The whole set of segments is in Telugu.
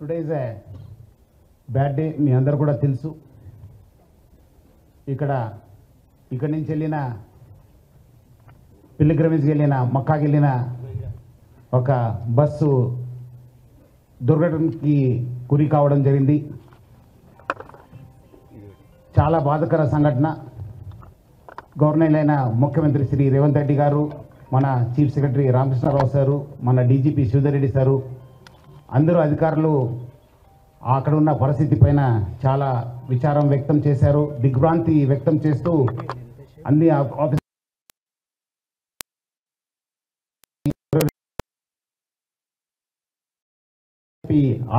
Today is a bad day, మీ అందరు కూడా తెలుసు. ఇక్కడి నుంచి వెళ్ళిన పిల్గ్రిమేజ్కి వెళ్ళిన మక్కాకి వెళ్ళిన ఒక బస్సు దుర్ఘటనకి గురి కావడం జరిగింది. చాలా బాధాకర సంఘటన. గవర్నర్ అయిన ముఖ్యమంత్రి శ్రీ రేవంత్ రెడ్డి గారు, మన చీఫ్ సెక్రటరీ రామకృష్ణారావు సారు, మన డీజీపీ శ్రీధర్ రెడ్డి సారు, అందరూ అధికారులు అక్కడ ఉన్న పరిస్థితి పైన చాలా విచారం వ్యక్తం చేశారు, దిగ్భ్రాంతి వ్యక్తం చేస్తూ అన్ని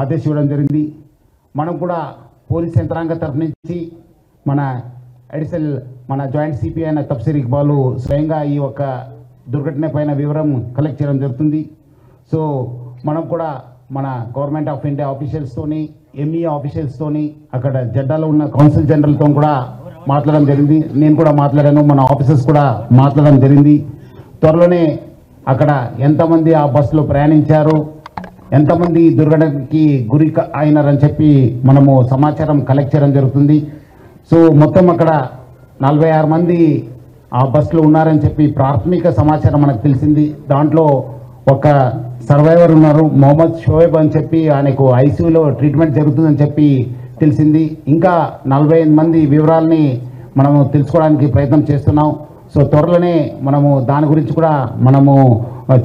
ఆదేశం ఇవ్వడం జరిగింది. మనం కూడా పోలీస్ యంత్రాంగ తరఫు నుంచి మన జాయింట్ సిపి అయిన తఫ్సీర్ ఇక్బాల్ స్వయంగా ఈ యొక్క దుర్ఘటన పైన వివరం కలెక్ట్ చేయడం జరుగుతుంది. సో మనం కూడా మన గవర్నమెంట్ ఆఫ్ ఇండియా ఆఫీషియల్స్తోని, ఎంఈఏ ఆఫీషియల్స్తోని, అక్కడ జెడ్డాలో ఉన్న కౌన్సిల్ జనరల్తో కూడా మాట్లాడడం జరిగింది. నేను కూడా మాట్లాడాను, మన ఆఫీసర్స్ కూడా మాట్లాడడం జరిగింది. త్వరలోనే అక్కడ ఎంతమంది ఆ బస్సులో ప్రయాణించారు, ఎంతమంది దుర్ఘటనకి గురి అయినారని చెప్పి మనము సమాచారం కలెక్ట్ చేయడం జరుగుతుంది. సో మొత్తం అక్కడ 46 మంది ఆ బస్సులో ఉన్నారని చెప్పి ప్రాథమిక సమాచారం మనకు తెలిసింది. దాంట్లో ఒక సర్వైవర్ ఉన్నారు, మొహమ్మద్ షోయబ్ అని చెప్పి, ఆయనకు ఐసీయూలో ట్రీట్మెంట్ జరుగుతుందని చెప్పి తెలిసింది. ఇంకా 45 మంది వివరాలని మనము తెలుసుకోవడానికి ప్రయత్నం చేస్తున్నాం. సో త్వరలోనే మనము దాని గురించి కూడా మనము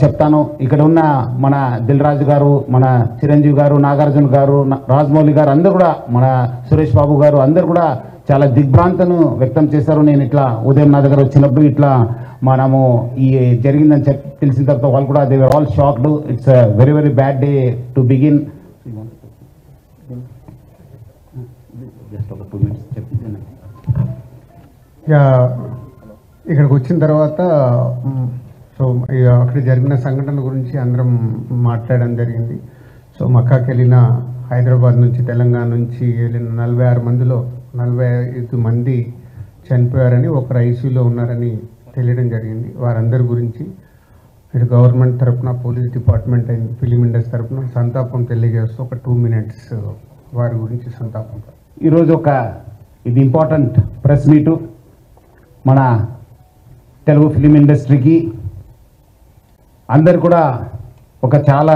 చెప్తాను. ఇక్కడ ఉన్న మన దిల్ రాజు గారు, మన చిరంజీవి గారు, నాగార్జున గారు, రాజమౌళి గారు, అందరూ కూడా, మన సురేష్ బాబు గారు అందరూ కూడా చాలా దిగ్భ్రాంతను వ్యక్తం చేశారు. నేను ఇట్లా ఉదయం నా దగ్గర వచ్చినప్పుడు ఇట్లా మనము ఈ జరిగిందని తెలిసిన తర్వాత వాళ్ళు కూడా they were all shocked. It's a very very bad day to begin. ఇక్కడికి వచ్చిన తర్వాత సో అక్కడ జరిగిన సంఘటన గురించి అందరం మాట్లాడడం జరిగింది. సో మక్కాకి వెళ్ళిన హైదరాబాద్ నుంచి, తెలంగాణ నుంచి వెళ్ళిన 46 మందిలో 45 మంది చనిపోయారని, ఒకరు ఐసీయూలో ఉన్నారని తెలియడం జరిగింది. వారందరి గురించి ఇటు గవర్నమెంట్ తరఫున, police department and film industry తరఫున సంతాపం తెలియజేస్తూ ఒక 2 minutes వారి గురించి సంతాపం. ఈరోజు ఇది ఇంపార్టెంట్ ప్రెస్ మీటు. మన తెలుగు ఫిలిం ఇండస్ట్రీకి అందరు కూడా ఒక చాలా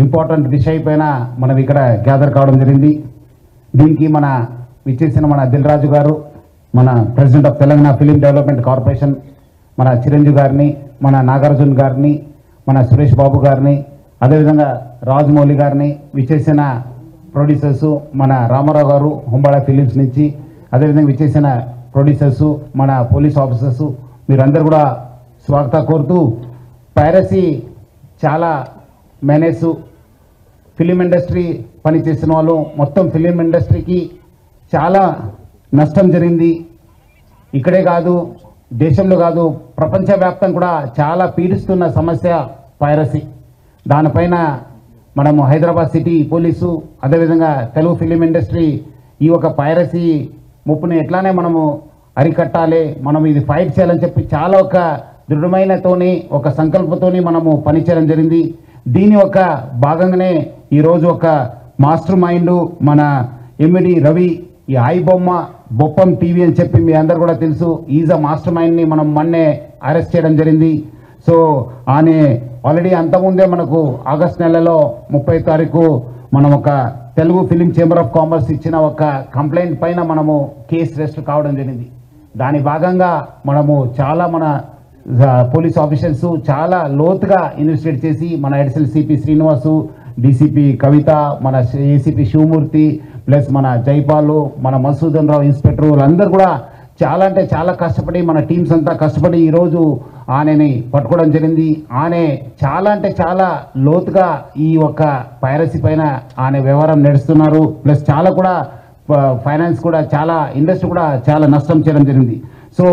ఇంపార్టెంట్ విషయం పైన మనం ఇక్కడ గ్యాదర్ కావడం జరిగింది. దీనికి విచ్చేసిన మన దిల్ రాజు గారు, మన president of Telangana film development corporation, మన చిరంజీవి గారిని, మన నాగార్జున గారిని, మన సురేష్ బాబు గారిని, అదేవిధంగా రాజమౌళి గారిని, విచ్చేసిన ప్రొడ్యూసర్సు మన రామారావు గారు హుంబాళ ఫిలిమ్స్ నుంచి, అదేవిధంగా విచ్చేసిన ప్రొడ్యూసర్సు, మన పోలీస్ ఆఫీసర్సు, మీరందరూ కూడా స్వాగతం కోరుతూ, పైరసీ చాలా మేనేజ్ ఫిలిం ఇండస్ట్రీ పనిచేసిన వాళ్ళు, మొత్తం ఫిలిం ఇండస్ట్రీకి చాలా నష్టం జరిగింది. ఇక్కడే కాదు, దేశంలో కాదు, ప్రపంచవ్యాప్తంగా కూడా చాలా పీడిస్తున్న సమస్య పైరసీ. దానిపైన మనము హైదరాబాద్ సిటీ పోలీసు, అదేవిధంగా తెలుగు ఫిలిం ఇండస్ట్రీ ఈ ఒక పైరసీ ముప్పుని ఎట్లానే మనము అరికట్టాలి, మనం ఇది ఫైట్ చేయాలని చెప్పి చాలా ఒక దృఢమైనతోని, ఒక సంకల్పంతోని మనము పనిచేయడం జరిగింది. దీని ఒక భాగంగానే ఈరోజు ఒక మాస్టర్ మైండ్ మన ఎండి రవి, ఈ ఐబొమ్మ బొప్పం టీవీ అని చెప్పి మీ అందరు కూడా తెలుసు, ఈజ్ అ మాస్టర్ మైండ్ని మనం మొన్నే అరెస్ట్ చేయడం జరిగింది. సో ఆయన ఆల్రెడీ అంతకుముందే మనకు ఆగస్ట్ నెలలో 30వ తారీఖు మనం ఒక Telugu film chamber of commerce ఇచ్చిన ఒక కంప్లైంట్ పైన మనము కేసు రిజిస్టర్ కావడం జరిగింది. దాని భాగంగా మనము చాలా మన పోలీస్ ఆఫీసర్స్ చాలా లోతుగా ఇన్వెస్టిగేట్ చేసి, మన అడిషనల్ సిపి శ్రీనివాసు, డీసీపీ కవిత, మన ఏసీపీ శివమూర్తి, ప్లస్ మన జైపాలు, మన మసూదన్ రావు ఇన్స్పెక్టర్, వాళ్ళందరూ కూడా చాలా అంటే చాలా కష్టపడి, మన టీమ్స్ అంతా కష్టపడి ఈరోజు ఆయనని పట్టుకోవడం జరిగింది. ఆయన చాలా అంటే చాలా లోతుగా ఈ ఒక పైరసీ పైన ఆయన వ్యవహారం నడుస్తున్నారు. ప్లస్ చాలా కూడా ఫైనాన్స్ కూడా, చాలా ఇండస్ట్రీ కూడా చాలా నష్టం చేయడం జరిగింది. సో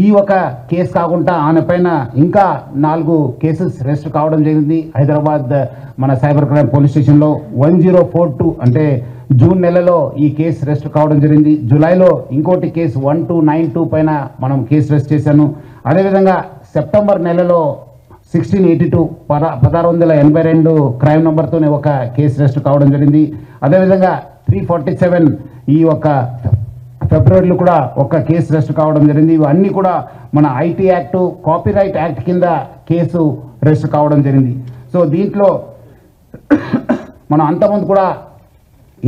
ఈ ఒక కేసు కాకుండా ఆయన పైన ఇంకా 4 కేసెస్ రిజిస్టర్ కావడం జరిగింది. హైదరాబాద్ మన సైబర్ క్రైమ్ పోలీస్ స్టేషన్లో 1042 అంటే జూన్ నెలలో ఈ కేసు రిజిస్టర్ కావడం జరిగింది. జూలైలో ఇంకోటి కేసు 1292 పైన మనం కేసు రిజిస్టర్ చేశాను. అదేవిధంగా సెప్టెంబర్ నెలలో 1682 1682 క్రైమ్ నెంబర్తోనే ఒక కేసు రిజిస్టర్ కావడం జరిగింది. అదేవిధంగా 347 ఈ ఒక ఫిబ్రవరిలో కూడా ఒక కేసు రిజిస్టర్ కావడం జరిగింది. ఇవన్నీ కూడా మన ఐటీ యాక్ట్, కాపీరైట్ యాక్ట్ కింద కేసు రిజిస్టర్ కావడం జరిగింది. సో దీంట్లో మనం అంతకుముందు కూడా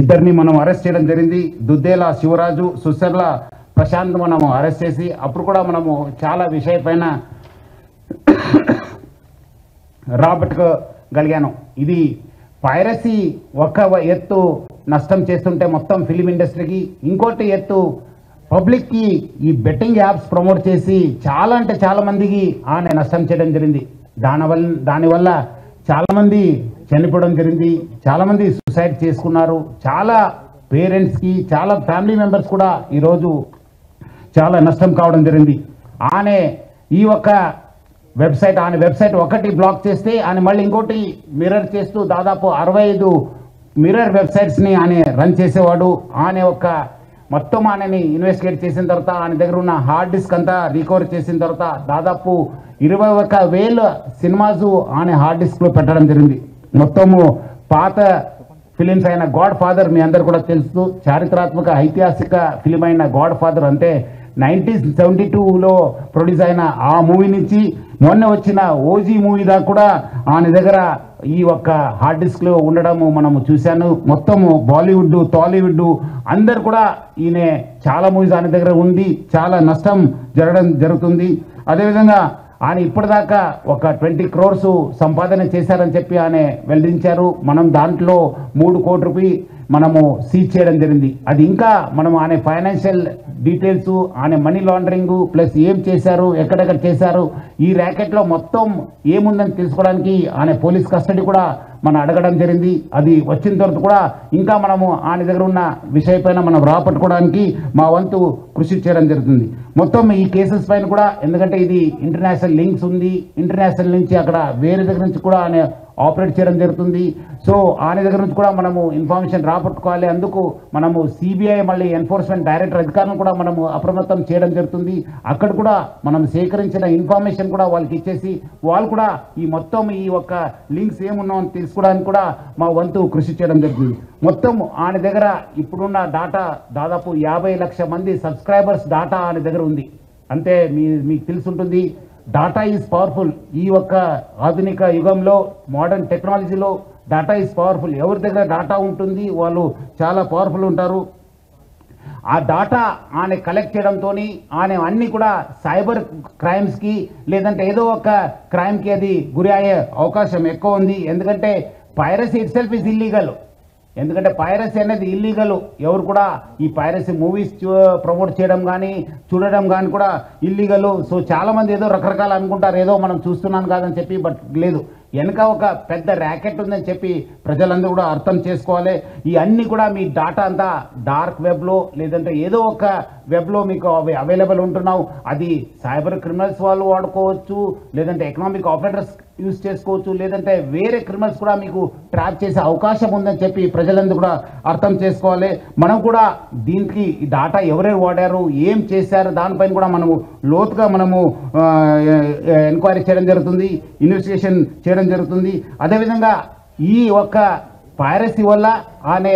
ఇద్దరిని మనం అరెస్ట్ చేయడం జరిగింది. దుద్దేల శివరాజు, సుసర్ల ప్రశాంత్ మనము అరెస్ట్ చేసి అప్పుడు కూడా మనము చాలా విషయపైన రాబట్టుకోగలిగాను. ఇది పైరసీ ఒక ఎత్తు నష్టం చేస్తుంటే మొత్తం ఫిలిం ఇండస్ట్రీకి, ఇంకోటి ఎత్తు పబ్లిక్కి ఈ బెట్టింగ్ యాప్స్ ప్రమోట్ చేసి చాలా అంటే చాలా మందికి ఆయన నష్టం చేయడం జరిగింది. దానివల్ల చాలామంది చనిపోవడం జరిగింది, చాలామంది సూసైడ్ చేసుకున్నారు. చాలా పేరెంట్స్కి, చాలా ఫ్యామిలీ మెంబర్స్ కూడా ఈరోజు చాలా నష్టం కావడం జరిగింది. ఈ ఒక్క వెబ్సైట్ ఒకటి బ్లాక్ చేస్తే ఆయన మళ్ళీ ఇంకోటి మిర్రర్ చేస్తూ దాదాపు 65 మిర్రర్ వెబ్సైట్స్ని ఆయన రన్ చేసేవాడు. మొత్తం ఆయనని ఇన్వెస్టిగేట్ చేసిన తర్వాత ఆయన దగ్గర ఉన్న హార్డ్ డిస్క్ అంతా రికవర్ చేసిన తర్వాత దాదాపు 21,000 సినిమాస్ ఆయన హార్డ్ డిస్క్లో పెట్టడం జరిగింది. మొత్తము పాత ఫిలిమ్స్ అయిన గాడ్ ఫాదర్ మీ అందరు కూడా తెలుసు, చారిత్రాత్మక ఐతిహాసిక ఫిలిం అయిన గాడ్ ఫాదర్ అంటే 1972లో ప్రొడ్యూస్ అయిన ఆ మూవీ నుంచి మొన్న వచ్చిన ఓజీ మూవీ దాకా కూడా ఆయన దగ్గర ఈ ఒక్క హార్డ్ డిస్క్లో ఉండడము మనము చూశాను. మొత్తము బాలీవుడ్, టాలీవుడ్ అందరు కూడా ఈయన చాలా మూవీస్ ఆయన దగ్గర ఉంది, చాలా నష్టం జరుగుతుంది. అదేవిధంగా ఆయన ఇప్పటిదాకా ఒక 20 crores సంపాదన చేశారని చెప్పి ఆయన వెల్లడించారు. మనం దాంట్లో 3 కోట్ల రూపాయలు మనము సీజ్ చేయడం జరిగింది. అది ఇంకా మనం ఆయన ఫైనాన్షియల్ డీటెయిల్స్, ఆయన మనీ లాండరింగ్ ప్లస్ ఏం చేశారు, ఎక్కడెక్కడ చేశారు, ఈ ర్యాకెట్లో మొత్తం ఏముందని తెలుసుకోవడానికి ఆయన పోలీస్ కస్టడీ కూడా మనం అడగడం జరిగింది. అది వచ్చిన తర్వాత కూడా ఇంకా మనము ఆయన దగ్గర ఉన్న విషయపైన మనం రాపట్టుకోవడానికి మా వంతు కృషి చేయడం జరుగుతుంది. మొత్తం ఈ కేసెస్ పైన కూడా, ఎందుకంటే ఇది ఇంటర్నేషనల్ లింక్స్ ఉంది, ఇంటర్నేషనల్ నుంచి అక్కడ వేరే దగ్గర నుంచి కూడా ఆయన ఆపరేట్ చేయడం జరుగుతుంది. సో ఆయన దగ్గర నుంచి కూడా మనము ఇన్ఫర్మేషన్ రాపట్టుకోవాలి. అందుకు మనము సిబిఐ మళ్ళీ ఎన్ఫోర్స్మెంట్ డైరెక్టర్ అధికారులను కూడా మనము అప్రమత్తం చేయడం జరుగుతుంది. అక్కడ కూడా మనం సేకరించిన ఇన్ఫర్మేషన్ కూడా వాళ్ళకి ఇచ్చేసి వాళ్ళు కూడా ఈ మొత్తం ఈ ఒక్క లింక్స్ ఏమున్నామని తెలుసుకోవడానికి కూడా మా వంతు కృషి చేయడం జరుగుతుంది. మొత్తం ఆయన దగ్గర ఇప్పుడున్న డాటా దాదాపు 50 లక్షల మంది సబ్స్క్రైబర్స్ డాటా ఆయన దగ్గర ఉంది. అంటే మీకు తెలుసుంటుంది, డాటా ఈజ్ పవర్ఫుల్. ఈ ఒక్క ఆధునిక యుగంలో, మోడర్న్ టెక్నాలజీలో డాటా ఈజ్ పవర్ఫుల్. ఎవరి దగ్గర డాటా ఉంటుంది వాళ్ళు చాలా పవర్ఫుల్ ఉంటారు. ఆ డాటా ఆయన కలెక్ట్ చేయడంతో ఆయన అన్ని కూడా సైబర్ క్రైమ్స్కి లేదంటే ఏదో ఒక క్రైమ్కి అది గురి అయ్యే అవకాశం ఎక్కువ ఉంది. ఎందుకంటే piracy itself is illegal. ఎందుకంటే పైరసీ అనేది ఇల్లీగల్. ఎవరు కూడా ఈ పైరసీ మూవీస్ ప్రమోట్ చేయడం కానీ చూడడం కానీ కూడా ఇల్లీగల్. సో చాలామంది ఏదో రకరకాలు అనుకుంటారు, ఏదో మనం చూస్తున్నాను కాదని చెప్పి, బట్ లేదు, వెనక ఒక పెద్ద ర్యాకెట్ ఉందని చెప్పి ప్రజలందరూ కూడా అర్థం చేసుకోవాలి. ఈ అన్ని కూడా మీ డాటా అంతా డార్క్ వెబ్లో లేదంటే ఏదో ఒక వెబ్లో మీకు అవి అవైలబుల్ ఉంటున్నావు. అది సైబర్ క్రిమినల్స్ వాళ్ళు వాడుకోవచ్చు, లేదంటే ఎకనామిక్ ఆపరేటర్స్ యూజ్ చేసుకోవచ్చు, లేదంటే వేరే క్రిమినల్స్ కూడా మీకు ట్రాప్ చేసే అవకాశం ఉందని చెప్పి ప్రజలందరూ కూడా అర్థం చేసుకోవాలి. మనం కూడా దీనికి ఈ డాటా ఎవరెవరు వాడారు, ఏం చేశారు, దానిపైన కూడా మనము లోతుగా మనము ఎంక్వైరీ చేయడం జరుగుతుంది, ఇన్వెస్టిగేషన్ చేయడం జరుగుతుంది. అదేవిధంగా ఈ ఒక్క పైరసీ వల్ల ఆయన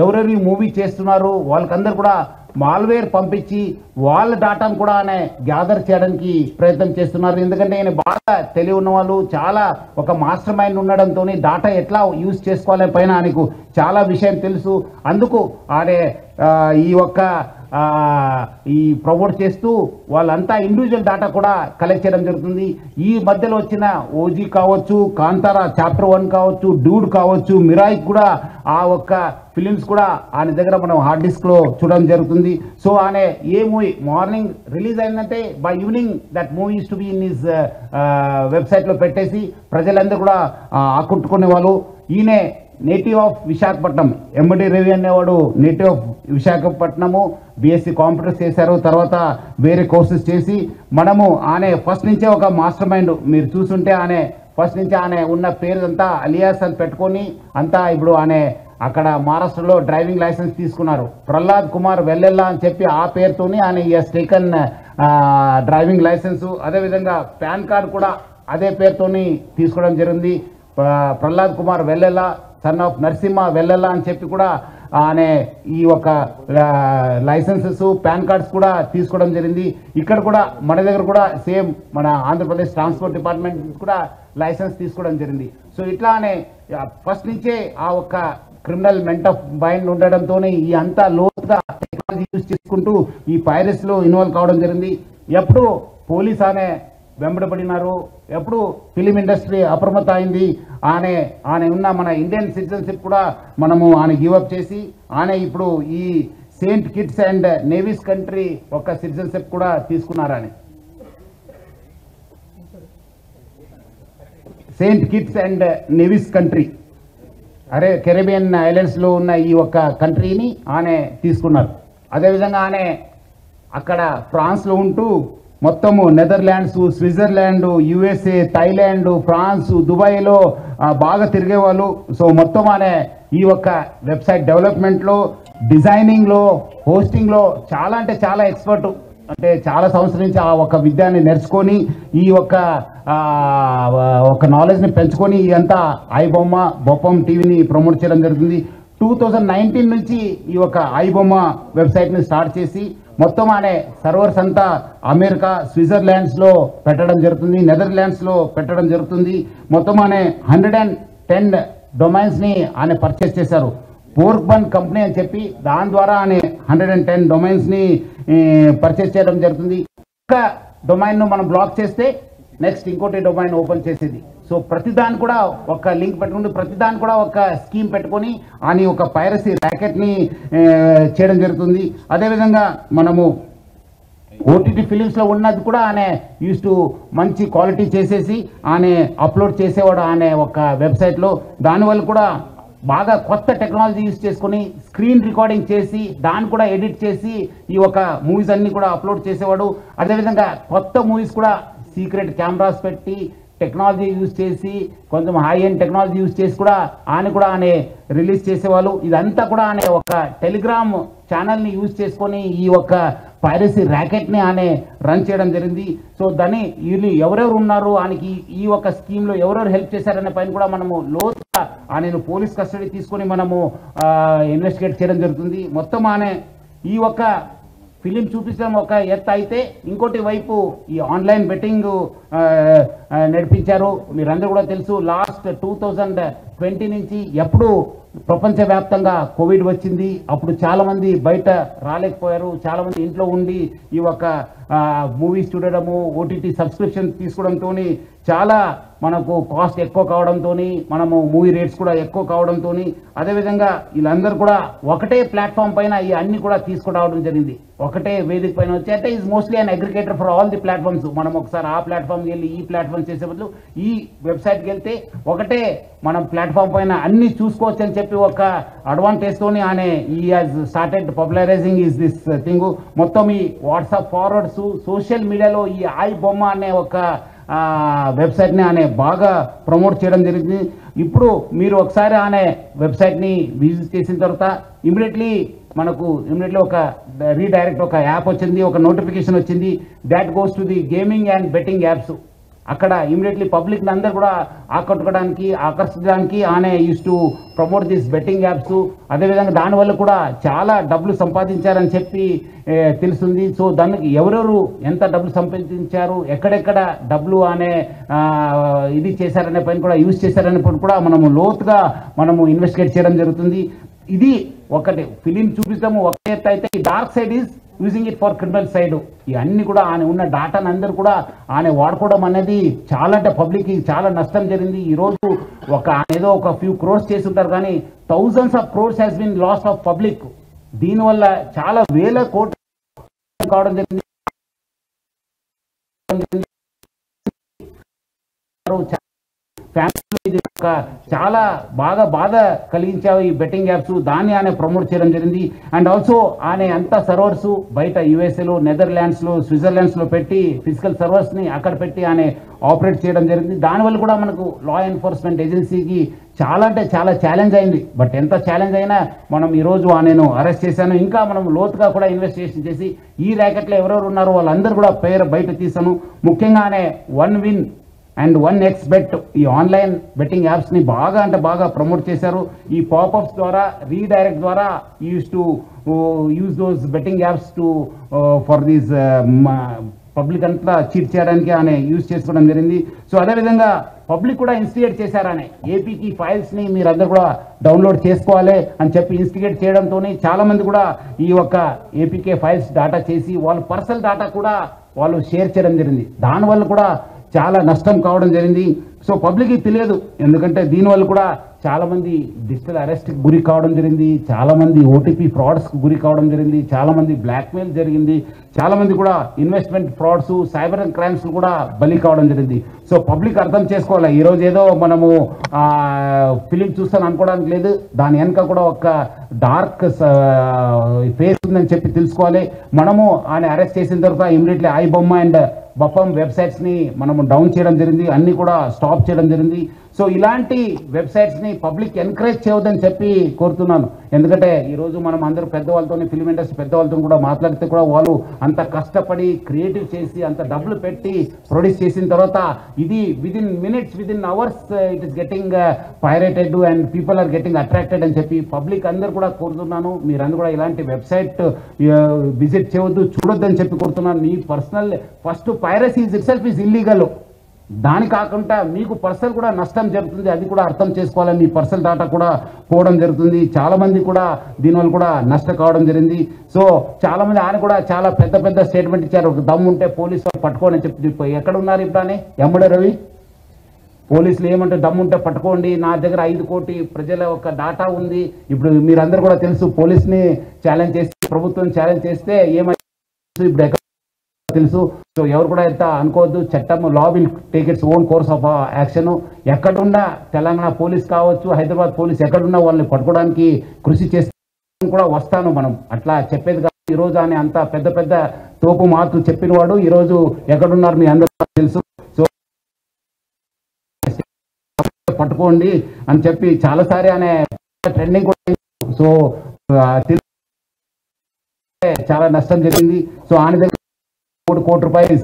ఎవరెవరు మూవీ చేస్తున్నారు వాళ్ళకందరూ కూడా మాల్వేర్ పంపించి వాళ్ళ డాటాను కూడా ఆయన గ్యాదర్ చేయడానికి ప్రయత్నం చేస్తున్నారు. ఎందుకంటే ఆయన బాగా తెలివి ఉన్న వాళ్ళు, చాలా ఒక మాస్టర్ మైండ్ ఉండడంతో డాటా ఎట్లా యూజ్ చేసుకోవాలనే పైన ఆయనకు చాలా విషయం తెలుసు. అందుకు ఆయన ఈ ప్రమోట్ చేస్తూ వాళ్ళంతా ఇండివిజువల్ డాటా కూడా కలెక్ట్ చేయడం జరుగుతుంది. ఈ మధ్యలో వచ్చిన ఓజీ కావచ్చు, కాంతారా చాప్టర్ 1 కావచ్చు, డూడ్ కావచ్చు, మిరాయి కూడా ఆ ఒక్క ఫిలిమ్స్ కూడా ఆయన దగ్గర మనం హార్డ్ డిస్క్లో చూడడం జరుగుతుంది. సో ఆయన ఏ మూవీ మార్నింగ్ రిలీజ్ అయిందంటే by evening that movie to be in his వెబ్సైట్లో పెట్టేసి ప్రజలందరూ కూడా ఆకట్టుకునే వాళ్ళు. ఈయనే నేటివ్ ఆఫ్ విశాఖపట్నం, ఎండి రవి అనేవాడు native of Visakhapatnam, BSc computers చేశారు. తర్వాత వేరే కోర్సెస్ చేసి మనము ఆయన ఫస్ట్ నుంచే ఒక మాస్టర్ మైండ్. మీరు చూసుంటే ఆయన ఫస్ట్ నుంచి ఆయన ఉన్న పేరు అంతా అలియాస్ అని పెట్టుకొని అంతా ఇప్పుడు ఆయన అక్కడ మహారాష్ట్రలో డ్రైవింగ్ లైసెన్స్ తీసుకున్నారు. ప్రహ్లాద్ కుమార్ వెల్లెల్లా అని చెప్పి ఆ పేరుతోని ఆయన ఈ టేకన్ డ్రైవింగ్ లైసెన్సు. అదేవిధంగా పాన్ కార్డు కూడా అదే పేరుతోని తీసుకోవడం జరిగింది. ప్రహ్లాద్ కుమార్ వెల్లెల సన్ ఆఫ్ నరసింహ వెల్లెల అని చెప్పి కూడా అనే ఈ ఒక లైసెన్సెస్ పాన్ కార్డ్స్ కూడా తీసుకోవడం జరిగింది. ఇక్కడ కూడా మన దగ్గర కూడా సేమ్ మన ఆంధ్రప్రదేశ్ ట్రాన్స్పోర్ట్ డిపార్ట్మెంట్ కూడా లైసెన్స్ తీసుకోవడం జరిగింది. సో ఇట్లానే ఫస్ట్ నుంచే ఆ ఒక్క క్రిమినల్ మెంట్ ఆఫ్ మైండ్ ఉండడంతో ఈ అంతా లోతుగా టెక్నాలజీ యూజ్ చేసుకుంటూ ఈ పైరసీలో ఇన్వాల్వ్ కావడం జరిగింది. ఎప్పుడు పోలీస్ ఆమె వెంబడబడినారు, ఎప్పుడు ఫిలిం ఇండస్ట్రీ అప్రమత్త అయింది. ఆయన ఉన్న మన ఇండియన్ సిటిజన్షిప్ కూడా మనము ఆయన గివప్ చేసి ఆయన ఇప్పుడు ఈ Saint Kitts and Nevis country ఒక సిటిజన్షిప్ కూడా తీసుకున్నారని. Saint Kitts and Nevis country Caribbean ఐలాండ్స్లో ఉన్న ఈ ఒక్క కంట్రీని ఆయన తీసుకున్నారు. అదేవిధంగా ఆయన అక్కడ ఫ్రాన్స్లో ఉంటూ మొత్తము Netherlands, Switzerland, USA, Thailand, France, దుబాయ్లో బాగా తిరిగేవాళ్ళు. సో మొత్తం అనే ఈ ఒక్క వెబ్సైట్ డెవలప్మెంట్లో, డిజైనింగ్లో, హోస్టింగ్లో చాలా అంటే చాలా ఎక్స్పర్ట్. అంటే చాలా సంవత్సరం నుంచి ఆ ఒక విద్యాన్ని నేర్చుకొని ఈ ఒక నాలెడ్జ్ని పెంచుకొని ఇదంతా ఐబొమ్మ బొప్పం టీవీని ప్రమోట్ చేయడం జరుగుతుంది. 2019 నుంచి ఈ ఒక ఐబొమ్మ వెబ్సైట్ని స్టార్ట్ చేసి మొత్తం అనే సర్వర్స్ అంతా అమెరికా, స్విట్జర్లాండ్స్లో పెట్టడం జరుగుతుంది, నెదర్లాండ్స్లో పెట్టడం జరుగుతుంది. మొత్తం అనే 110 డొమైన్స్ని ఆయన పర్చేస్ చేశారు. పోర్క్బన్ కంపెనీ అని చెప్పి దాని ద్వారా ఆయన 110 డొమైన్స్ని పర్చేస్ చేయడం జరుగుతుంది. ఒక డొమైన్ను మనం బ్లాక్ చేస్తే నెక్స్ట్ ఇంకోటి డొమైన్ ఓపెన్ చేసేది. సో ప్రతిదాని కూడా ఒక లింక్ పెట్టుకుని ప్రతిదాని కూడా ఒక స్కీమ్ పెట్టుకొని అని ఒక పైరసీ ర్యాకెట్ని చేయడం జరుగుతుంది. అదేవిధంగా మనము ఓటీటీ ఫిలిమ్స్లో ఉన్నది కూడా ఆయన యూస్ టు మంచి క్వాలిటీ చేసేసి ఆయన అప్లోడ్ చేసేవాడు ఆయన ఒక వెబ్సైట్లో. దానివల్ల కూడా బాగా కొత్త టెక్నాలజీ యూస్ చేసుకొని స్క్రీన్ రికార్డింగ్ చేసి దాన్ని కూడా ఎడిట్ చేసి ఈ ఒక మూవీస్ అన్ని కూడా అప్లోడ్ చేసేవాడు. అదేవిధంగా కొత్త మూవీస్ కూడా సీక్రెట్ కెమెరాస్ పెట్టి టెక్నాలజీ యూజ్ చేసి కొంచెం హై ఎండ్ టెక్నాలజీ యూజ్ చేసి కూడా ఆయన రిలీజ్ చేసేవాళ్ళు. ఇదంతా కూడా ఆయన ఒక టెలిగ్రామ్ ఛానల్ని యూజ్ చేసుకొని ఈ ఒక పైరసీ ర్యాకెట్ని ఆయన రన్ చేయడం జరిగింది. సో దాన్ని వీళ్ళు ఎవరెవరు ఉన్నారు ఆయనకి ఈ ఒక స్కీమ్లో ఎవరెవరు హెల్ప్ చేశారనే పైన కూడా మనము లోతుగా ఆయనను పోలీస్ కస్టడీ తీసుకొని మనము ఇన్వెస్టిగేట్ చేయడం జరుగుతుంది. మొత్తం ఆయన ఈ ఒక ఫిలిం చూపించడం ఒక ఎత్తు అయితే ఇంకోటి వైపు ఈ ఆన్లైన్ బెట్టింగ్ నడిపించారు. మీరందరూ కూడా తెలుసు లాస్ట్ 2020 నుంచి ఎప్పుడు ప్రపంచవ్యాప్తంగా కోవిడ్ వచ్చింది. అప్పుడు చాలామంది బయట రాలేకపోయారు, చాలామంది ఇంట్లో ఉండి ఈ ఒక మూవీస్ చూడడము, ఓటీటీ సబ్స్క్రిప్షన్ తీసుకోవడంతో చాలా మనకు కాస్ట్ ఎక్కువ కావడంతో మనము మూవీ రేట్స్ కూడా ఎక్కువ కావడంతో అదేవిధంగా వీళ్ళందరూ కూడా ఒకటే ప్లాట్ఫామ్ పైన ఈ అన్ని కూడా తీసుకురావడం జరిగింది. ఒకటే వేదిక పైన వచ్చి అంటే is mostly an aggregator for all the platforms. మనం ఒకసారి ఆ ప్లాట్ఫామ్కి వెళ్ళి ఈ ప్లాట్ఫామ్ చేసే బదులు ఈ వెబ్సైట్కి వెళ్తే ఒకటే మనం ప్లాట్ఫామ్ పైన అన్ని చూసుకోవచ్చు అని చెప్పి ఒక అడ్వాంటేజ్తోని ఆయన ఈ has started popularising is this thing. మొత్తం ఈ వాట్సాప్ ఫార్వర్డ్స్, సోషల్ మీడియాలో ఈ ఐబొమ్మ అనే ఒక వెబ్సైట్ని ఆయన బాగా ప్రమోట్ చేయడం జరిగింది. ఇప్పుడు మీరు ఒకసారి ఆయన వెబ్సైట్ని విజిట్ చేసిన తర్వాత ఇమీడియట్లీ ఒక రీడైరెక్ట్ ఒక యాప్ వచ్చింది, ఒక నోటిఫికేషన్ వచ్చింది. That goes to the gaming and betting apps. అక్కడ ఇమీడియట్లీ పబ్లిక్ని అందరు కూడా ఆకర్షించడానికి ఆయన use to promote this betting apps. అదేవిధంగా దానివల్ల కూడా చాలా డబ్బులు సంపాదించారని చెప్పి తెలుస్తుంది. సో దానికి ఎవరెవరు ఎంత డబ్బులు సంపాదించారు, ఎక్కడెక్కడ డబ్బులు అనే ఇది చేశారనే పైన కూడా యూజ్ చేశారనే పైన కూడా మనము లోతుగా ఇన్వెస్టిగేట్ చేయడం జరుగుతుంది. ఇది ఒకటి ఫిలిం చూపించడము ఒక ఎత్తు అయితే ఈ dark side is using it for criminal side. ఇవన్నీ కూడా ఆయన ఉన్న డాటాను అందరూ కూడా ఆయన వాడుకోవడం అనేది చాలా అంటే పబ్లిక్కి చాలా నష్టం జరిగింది. ఈరోజు ఏదో ఒక ఫ్యూ క్రోర్స్ చేసి ఉంటారు కానీ thousands of crores has been loss of public. దీనివల్ల చాలా వేల కోట్లు కావడం జరిగింది. ఫ్యామిలీ చాలా బాగా బాధ కలిగించావు ఈ బెట్టింగ్ యాప్స్. దాన్ని ఆయన ప్రమోట్ చేయడం జరిగింది. అండ్ ఆల్సో ఆయన అంతా సర్వర్స్ బయట యుఎస్ఏలో, నెదర్లాండ్స్లో, స్విట్జర్లాండ్స్లో పెట్టి ఫిజికల్ సర్వర్స్ని అక్కడ పెట్టి ఆయన ఆపరేట్ చేయడం జరిగింది. దానివల్ల కూడా మనకు లా ఎన్ఫోర్స్మెంట్ ఏజెన్సీకి చాలా అంటే చాలా ఛాలెంజ్ అయింది. బట్ ఎంత ఛాలెంజ్ అయినా మనం ఈరోజు నేను అరెస్ట్ చేశాను. ఇంకా మనం లోతుగా కూడా ఇన్వెస్టిగేషన్ చేసి ఈ ర్యాకెట్లో ఎవరెవరు ఉన్నారో వాళ్ళందరూ కూడా పేరు బయట తీసాను. ముఖ్యంగానే 1 విన్ అండ్ 1xBet ఈ ఆన్లైన్ బెట్టింగ్ యాప్స్ని బాగా అంటే బాగా ప్రమోట్ చేశారు. ఈ పాపప్స్ ద్వారా రీడైరెక్ట్ ద్వారా use those betting apps to for these public అంతా చీట్ చేయడానికి ఆయన యూజ్ చేసుకోవడం జరిగింది. సో అదేవిధంగా పబ్లిక్ కూడా ఇన్స్టిగేట్ చేశారని ఏపీకి ఫైల్స్ని మీరందరూ కూడా డౌన్లోడ్ చేసుకోవాలి అని చెప్పి ఇన్స్టిగేట్ చేయడంతో చాలామంది కూడా ఈ యొక్క ఏపీకే ఫైల్స్ డాటా చేసి వాళ్ళ పర్సనల్ డాటా కూడా వాళ్ళు షేర్ చేయడం జరిగింది. దానివల్ల కూడా చాలా నష్టం కావడం జరిగింది. సో పబ్లిక్కి తెలియదు, ఎందుకంటే దీనివల్ల కూడా చాలామంది డిజిటల్ అరెస్ట్కి గురి కావడం జరిగింది, చాలామంది ఓటీపీ ఫ్రాడ్స్కి గురి కావడం జరిగింది, చాలామంది బ్లాక్మెయిల్ జరిగింది, చాలామంది కూడా ఇన్వెస్ట్మెంట్ ఫ్రాడ్స్ సైబర్ క్రైమ్స్ కూడా బలి కావడం జరిగింది. సో పబ్లిక్ అర్థం చేసుకోవాలి, ఈరోజు ఏదో మనము ఫిలిం చూస్తాను అనుకోవడానికి లేదు, దాని వెనక కూడా ఒక డార్క్ ఫేస్ ఉందని చెప్పి తెలుసుకోవాలి. మనము ఆయన అరెస్ట్ చేసిన తర్వాత ఇమీడియట్లీ ఐబొమ్మ అండ్ బఫమ్ వెబ్సైట్స్ని మనము డౌన్ చేయడం జరిగింది, అన్నీ కూడా స్టాప్ చేయడం జరిగింది. సో ఇలాంటి వెబ్సైట్స్ని పబ్లిక్ ఎంకరేజ్ చేయవద్దని చెప్పి కోరుతున్నాను. ఎందుకంటే ఈరోజు మనం అందరూ పెద్దవాళ్ళతో ఫిలిం ఇండస్ట్రీ పెద్దవాళ్ళతో కూడా మాట్లాడితే కూడా వాళ్ళు అంత కష్టపడి క్రియేటివ్ చేసి అంత డబ్బులు పెట్టి ప్రొడ్యూస్ చేసిన తర్వాత ఇది within minutes within hours it is getting pirated and people are getting attracted అని చెప్పి పబ్లిక్ అందరూ కూడా కోరుతున్నాను. మీరందరూ కూడా ఇలాంటి వెబ్సైట్ విజిట్ చేయవద్దు, చూడొద్దు అని చెప్పి కోరుతున్నాను. మీ personal first piracy itself is illegal, దాని కాకుండా మీకు పర్సనల్ కూడా నష్టం జరుగుతుంది, అది కూడా అర్థం చేసుకోవాలి. మీ పర్సనల్ డాటా కూడా పోవడం జరుగుతుంది, చాలా మంది కూడా దీనివల్ల కూడా నష్టం కావడం జరిగింది. సో చాలా మంది ఆయన కూడా చాలా పెద్ద పెద్ద స్టేట్మెంట్ ఇచ్చారు, ఒక దమ్ము ఉంటే పోలీసు వాళ్ళు పట్టుకోండి అని చెప్పి. ఎక్కడ ఉన్నారు ఇప్పుడు అని ఎమ్మడే రవి? పోలీసులు ఏమంటే దమ్ముంటే పట్టుకోండి, నా దగ్గర 5 కోటి ప్రజల ఒక డాటా ఉంది. ఇప్పుడు మీరందరూ కూడా తెలుసు, పోలీస్ని ఛాలెంజ్ చేసి ప్రభుత్వం ఛాలెంజ్ చేస్తే ఏమైంది ఇప్పుడు ఎక్కడ తెలుసు. సో ఎవరు కూడా ఎంత అనుకోవద్దు, చట్టం law will take its own course of action. ఎక్కడున్నా తెలంగాణ పోలీస్ కావచ్చు, హైదరాబాద్ పోలీస్ ఎక్కడున్నా వాళ్ళని పట్టుకోవడానికి కృషి చేస్తే కూడా వస్తాను. మనం అట్లా చెప్పేది కాదు. ఈరోజు అని అంత పెద్ద పెద్ద తోపు మార్కులు చెప్పిన వాడు ఈరోజు ఎక్కడున్నారు మీ అందరూ తెలుసు. సో పట్టుకోండి అని చెప్పి చాలాసారి అనే ట్రెండింగ్ కూడా. సో చాలా నష్టం జరిగింది. సో ఆయన దగ్గర 3 కోట్ల రూపాయలు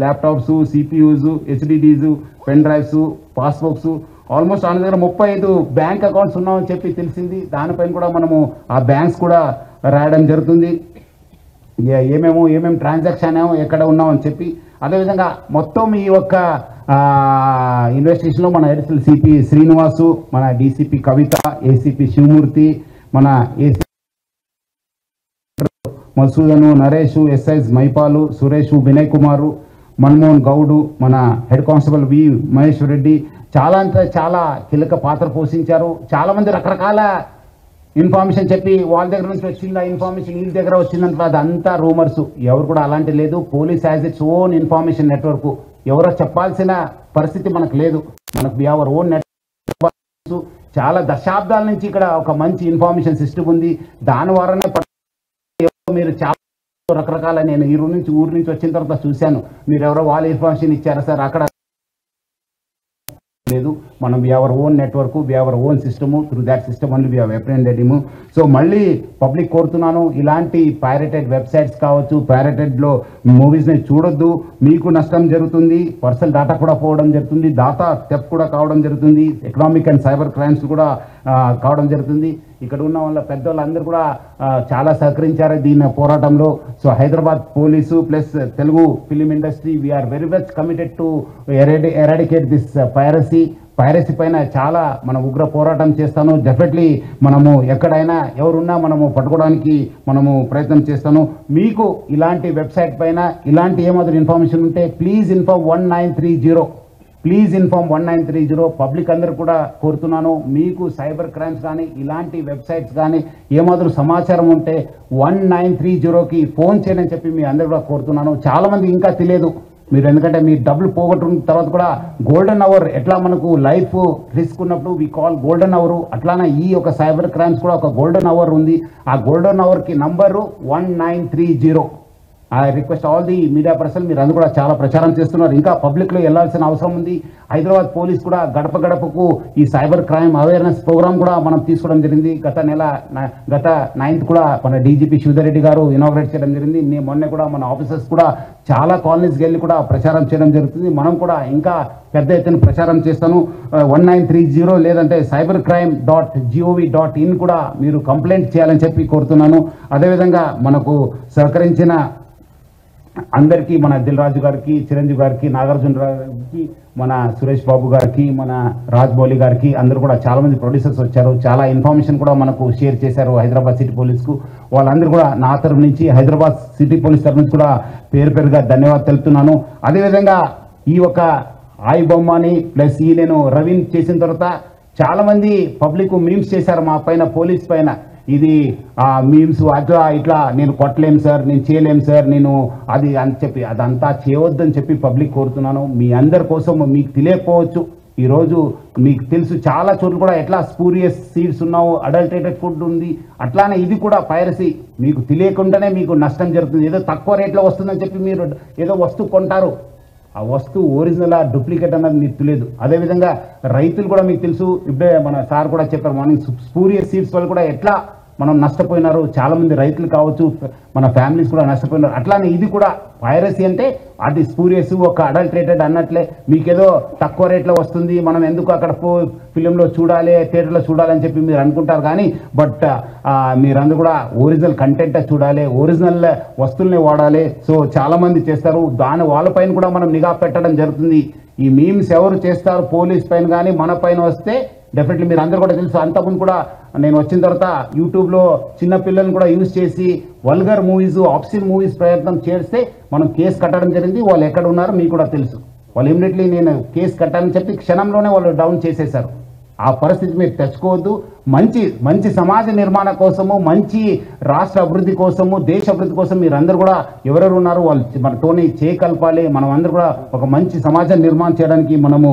laptops, CPUs, HDDs, pen drives, passbooks, almost ఆయన దగ్గర 35 బ్యాంక్ అకౌంట్స్ ఉన్నామని చెప్పి తెలిసింది. దానిపైన కూడా మనము ఆ బ్యాంక్స్ కూడా రాయడం జరుగుతుంది, ఏమేమి ట్రాన్సాక్షన్ ఎక్కడ ఉన్నామని చెప్పి. అదేవిధంగా మొత్తం ఈ యొక్క ఇన్వెస్టిగేషన్లో మన అడిషనల్ సిపి శ్రీనివాసు, మన డిసిపి కవిత, ఏసీపీ శివమూర్తి, మన ఏసీ మధుసూదను, నరేష్, ఎస్ఐస్ మైపాలు, సురేష్, వినయ్ కుమారు, మన్మోహన్ గౌడు, మన హెడ్ కానిస్టేబుల్ వి మహేశ్వర్ రెడ్డి చాలా అంటే చాలా కీలక పాత్ర పోషించారు. చాలామంది రకరకాల ఇన్ఫర్మేషన్ చెప్పి వాళ్ళ దగ్గర నుంచి వచ్చింది ఆ ఇన్ఫర్మేషన్ వీళ్ళ దగ్గర వచ్చిందంటే అదంతా రూమర్స్. ఎవరు కూడా అలాంటి లేదు. Police has its own information network. ఎవరో చెప్పాల్సిన పరిస్థితి మనకు లేదు. మనకు వి అవర్ ఓన్ నెట్వర్క్. చాలా దశాబ్దాల నుంచి ఇక్కడ ఒక మంచి ఇన్ఫర్మేషన్ సిస్టమ్ ఉంది. దాని ద్వారానే మీరు చాలా రకరకాల నేను ఊరు నుంచి వచ్చిన తర్వాత చూశాను. మీరు ఎవరో వాళ్ళ ఇన్ఫర్మేషన్ ఇచ్చారా సార్? అక్కడ లేదు. మనం we our own network, we our own system. Through that system only we have apprehended him. So మళ్ళీ పబ్లిక్ కోరుతున్నాను, ఇలాంటి పైరేటెడ్ వెబ్సైట్స్ కావచ్చు, పైరేటెడ్లో మూవీస్ని చూడొద్దు. మీకు నష్టం జరుగుతుంది, పర్సనల్ డాటా కూడా పోవడం జరుగుతుంది, డాటా థెఫ్ట్ కూడా కావడం జరుగుతుంది, ఎకనామిక్ అండ్ సైబర్ క్రైమ్స్ కూడా కావడం జరుగుతుంది. ఇక్కడ ఉన్న వాళ్ళ పెద్దవాళ్ళందరూ కూడా చాలా సహకరించారు దీని పోరాటంలో. సో Hyderabad police plus Telugu film industry we're very much committed to eradicate this piracy పైన చాలా మనం ఉగ్ర పోరాటం చేస్తాను. డెఫినెట్లీ మనము ఎక్కడైనా ఎవరున్నా మనము పట్టుకోవడానికి మనము ప్రయత్నం చేస్తాను. మీకు ఇలాంటి వెబ్సైట్ పైన ఇలాంటి ఏమాత్రం ఇన్ఫర్మేషన్ ఉంటే please inform 1930. Please inform 1930. Public అందరూ కూడా కోరుతున్నాను, మీకు సైబర్ క్రైమ్స్ కానీ ఇలాంటి వెబ్సైట్స్ కానీ ఏమాత్రం సమాచారం ఉంటే 1930కి ఫోన్ చేయని చెప్పి మీ అందరూ కూడా కోరుతున్నాను. చాలామంది ఇంకా తెలియదు మీరు, ఎందుకంటే మీ డబ్బులు పోగొట్టుకున్న తర్వాత కూడా గోల్డెన్ అవర్ ఎట్లా మనకు లైఫ్ రిస్క్ ఉన్నప్పుడు వి కాల్ గోల్డెన్ అవర్, అట్లానే ఈ ఒక సైబర్ క్రైమ్స్ కూడా ఒక గోల్డెన్ అవర్ ఉంది. ఆ గోల్డెన్ అవర్కి number 1930. I request all the media person, మీరు అందరూ కూడా చాలా ప్రచారం చేస్తున్నారు. ఇంకా పబ్లిక్లో వెళ్ళాల్సిన అవసరం ఉంది. హైదరాబాద్ పోలీస్ కూడా గడప గడపకు ఈ సైబర్ క్రైమ్ అవేర్నెస్ ప్రోగ్రామ్ కూడా మనం తీసుకోవడం జరిగింది. గత 9th కూడా మన డీజీపీ శివధర్ రెడ్డి గారు ఇనాగ్రేట్ చేయడం జరిగింది. మొన్న కూడా మన ఆఫీసర్స్ కూడా చాలా కాలనీస్కి వెళ్ళి కూడా ప్రచారం చేయడం జరుగుతుంది. మనం కూడా ఇంకా పెద్ద ఎత్తున ప్రచారం చేస్తాను. 1930 లేదంటే cybercrime.gov.in కూడా మీరు కంప్లైంట్ చేయాలని చెప్పి కోరుతున్నాను. అదేవిధంగా మనకు సహకరించిన అందరికీ, మన దిల్ రాజు గారికి, చిరంజీవి గారికి, నాగార్జున గారికి, మన సురేష్ బాబు గారికి, మన రాజ్మౌళి గారికి, అందరూ కూడా చాలామంది ప్రొడ్యూసర్స్ వచ్చారు. చాలా ఇన్ఫర్మేషన్ కూడా మనకు షేర్ చేశారు హైదరాబాద్ సిటీ పోలీస్కు. వాళ్ళందరూ కూడా నా తరఫు నుంచి, హైదరాబాద్ సిటీ పోలీస్ తరఫు నుంచి కూడా పేరుగా ధన్యవాదాలు తెలుపుతున్నాను. అదేవిధంగా ఈ ఒక ఆయి బొమ్మని ప్లస్ ఈ నేను రవిని చేసిన తర్వాత చాలామంది పబ్లిక్ మీమ్స్ చేశారు మా పైన, పోలీస్ పైన. ఇది మీమ్స్ అట్లా ఇట్లా నేను కొట్టలేము సార్, నేను చేయలేము సార్, నేను అది అని చెప్పి అదంతా చేయవద్దని చెప్పి పబ్లిక్ కోరుతున్నాను. మీ అందరి కోసం మీకు తెలియకపోవచ్చు, ఈరోజు మీకు తెలుసు చాలా చోట్ల కూడా ఎట్లా స్పూరియస్ సీడ్స్ ఉన్నావు, అడల్టరేటెడ్ ఫుడ్ ఉంది. అట్లానే ఇది కూడా పైరసీ, మీకు తెలియకుండానే మీకు నష్టం జరుగుతుంది. ఏదో తక్కువ రేట్లో వస్తుందని చెప్పి మీరు ఏదో వస్తువు కొంటారు, ఆ వస్తువు ఒరిజినల్ డూప్లికేట్ అన్నది మీకు తెలియదు. అదేవిధంగా రైతులు కూడా మీకు తెలుసు, ఇప్పుడే మన సార్ కూడా చెప్పారు మార్నింగ్, స్పూరియస్ సీడ్స్ వల్ల కూడా ఎట్లా మనం నష్టపోయినారు. చాలామంది రైతులు కావచ్చు, మన ఫ్యామిలీస్ కూడా నష్టపోయినారు. అట్లానే ఇది కూడా పైరసీ అంటే అది స్పూరియస్, ఒక అడల్టరేటెడ్ అన్నట్లే. మీకేదో తక్కువ రేట్లో వస్తుంది, మనం ఎందుకు అక్కడ ఫిలింలో చూడాలి, థియేటర్లో చూడాలని చెప్పి మీరు అనుకుంటారు. కానీ బట్ మీరందరూ కూడా ఒరిజినల్ కంటెంట్ చూడాలి, ఒరిజినల్ వస్తువుల్ని వాడాలి. సో చాలామంది చేస్తారు, వాళ్ళపైన కూడా మనం నిఘా పెట్టడం జరుగుతుంది. ఈ మీమ్స్ ఎవరు చేస్తారు పోలీస్ పైన కానీ మన పైన వస్తే డెఫినెట్లీ మీరు అందరూ కూడా తెలుసు. అంతకుముందు కూడా నేను వచ్చిన తర్వాత యూట్యూబ్లో చిన్న పిల్లల్ని కూడా యూజ్ చేసి వల్గర్ మూవీస్, ఆప్సిన్ మూవీస్ ప్రయత్నం చేస్తే మనం కేసు కట్టడం జరిగింది. వాళ్ళు ఎక్కడ ఉన్నారో మీకు కూడా తెలుసు. వాళ్ళు ఇమీడియట్లీ నేను కేసు కట్టాలని చెప్పి క్షణంలోనే వాళ్ళు డౌన్ చేసేశారు. ఆ పరిస్థితి మీరు తెచ్చుకోవద్దు. మంచి సమాజ నిర్మాణ కోసము, మంచి రాష్ట్ర అభివృద్ధి కోసము, దేశ అభివృద్ధి కోసం మీరు అందరూ కూడా ఎవరెవరు ఉన్నారు వాళ్ళు మనతోనే చేయకల్పాలి. మనం అందరూ కూడా ఒక మంచి సమాజం నిర్మాణం చేయడానికి మనము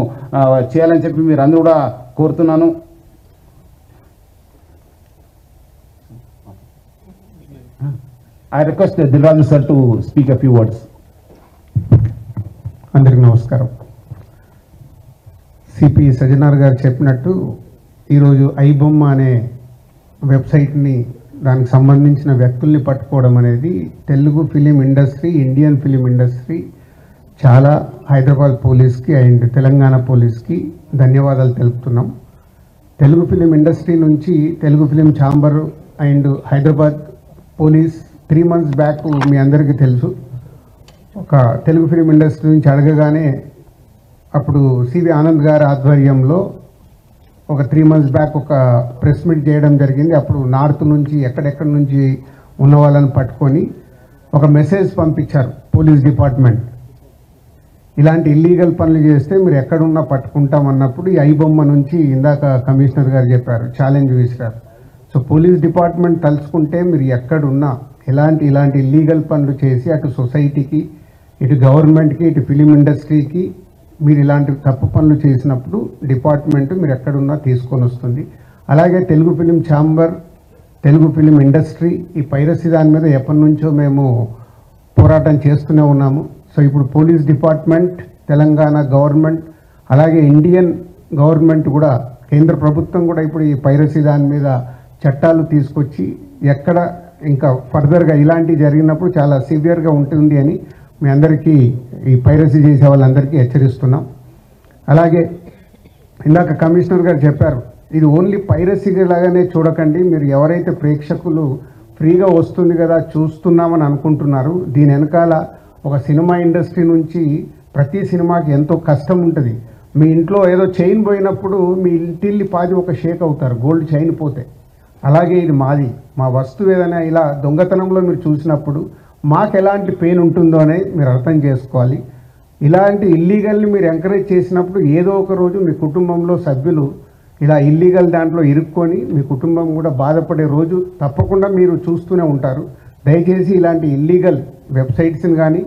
చేయాలని చెప్పి మీరు అందరూ కూడా కోరుతున్నాను. I request Dilraju sir to speak a few words. అందరికీ నమస్కారం. సిపి సజ్జనార్ గారు చెప్పినట్టు ఈరోజు ఐబొమ్మ అనే వెబ్సైట్ని, దానికి సంబంధించిన వ్యక్తుల్ని పట్టుకోవడం అనేది Telugu film industry, Indian film industry చాలా, హైదరాబాద్ పోలీస్కి అండ్ తెలంగాణ పోలీస్కి ధన్యవాదాలు తెలుపుతున్నాం. తెలుగు ఫిలిం ఇండస్ట్రీ నుంచి Telugu film chamber and Hyderabad police 3 months back మీ అందరికీ తెలుసు, ఒక తెలుగు ఫిలిం ఇండస్ట్రీ నుంచి అడగగానే అప్పుడు సివి ఆనంద్ గారి ఆధ్వర్యంలో ఒక 3 months బ్యాక్ ఒక ప్రెస్ మీట్ చేయడం జరిగింది. అప్పుడు నార్త్ నుంచి ఎక్కడెక్కడి నుంచి ఉన్న వాళ్ళని పట్టుకొని ఒక మెసేజ్ పంపించారు పోలీస్ డిపార్ట్మెంట్, ఇలాంటి ఇల్లీగల్ పనులు చేస్తే మీరు ఎక్కడున్నా పట్టుకుంటామన్నప్పుడు ఈ ఐబొమ్మ నుంచి ఇందాక కమిషనర్ గారు చెప్పారు, ఛాలెంజ్ విసిరారు. సో పోలీస్ డిపార్ట్మెంట్ తలుచుకుంటే మీరు ఎక్కడున్నా ఇలాంటి ఇల్లీగల్ పనులు చేసి అటు సొసైటీకి, ఇటు గవర్నమెంట్కి, ఇటు ఫిలిం ఇండస్ట్రీకి మీరు ఇలాంటి తప్పు పనులు చేసినప్పుడు డిపార్ట్మెంట్ మీరు ఎక్కడున్నా తీసుకొని వస్తుంది. అలాగే Telugu film chamber, Telugu film industry ఈ పైరసీ దాని మీద ఎప్పటి నుంచో మేము పోరాటం చేస్తూనే ఉన్నాము. సో ఇప్పుడు పోలీస్ డిపార్ట్మెంట్, తెలంగాణ గవర్నమెంట్, అలాగే ఇండియన్ గవర్నమెంట్ కూడా, కేంద్ర ప్రభుత్వం కూడా ఇప్పుడు ఈ పైరసీ దాని మీద చట్టాలు తీసుకొచ్చి ఎక్కడ ఇంకా ఫర్దర్గా ఇలాంటివి జరిగినప్పుడు చాలా సివియర్గా ఉంటుంది అని మీ అందరికీ, ఈ పైరసీ చేసే వాళ్ళందరికీ హెచ్చరిస్తున్నాం. అలాగే ఇందాక కమిషనర్ గారు చెప్పారు, ఇది ఓన్లీ పైరసీ లాగానే చూడకండి, మీరు ఎవరైతే ప్రేక్షకులు ఫ్రీగా వస్తుంది కదా చూస్తున్నామని అనుకుంటున్నారు, దీని వెనకాల ఒక సినిమా ఇండస్ట్రీ నుంచి ప్రతి సినిమాకి ఎంతో కష్టం ఉంటుంది. మీ ఇంట్లో ఏదో చైన్ పోయినప్పుడు మీ ఇంటిల్లి పాది ఒక షేక్ అవుతారు, గోల్డ్ చైన్ పోతే. అలాగే ఇది మాది, మా వస్తువు ఏదైనా ఇలా దొంగతనంలో మీరు చూసినప్పుడు మాకు ఎలాంటి పెయిన్ ఉంటుందో అనేది మీరు అర్థం చేసుకోవాలి. ఇలాంటి ఇల్లీగల్ని మీరు ఎంకరేజ్ చేసినప్పుడు ఏదో ఒక రోజు మీ కుటుంబంలో సభ్యులు ఇలా ఇల్లీగల్ దాంట్లో ఇరుక్కొని మీ కుటుంబం కూడా బాధపడే రోజు తప్పకుండా మీరు చూస్తూనే ఉంటారు. దయచేసి ఇలాంటి ఇల్లీగల్ వెబ్సైట్స్ని కానీ,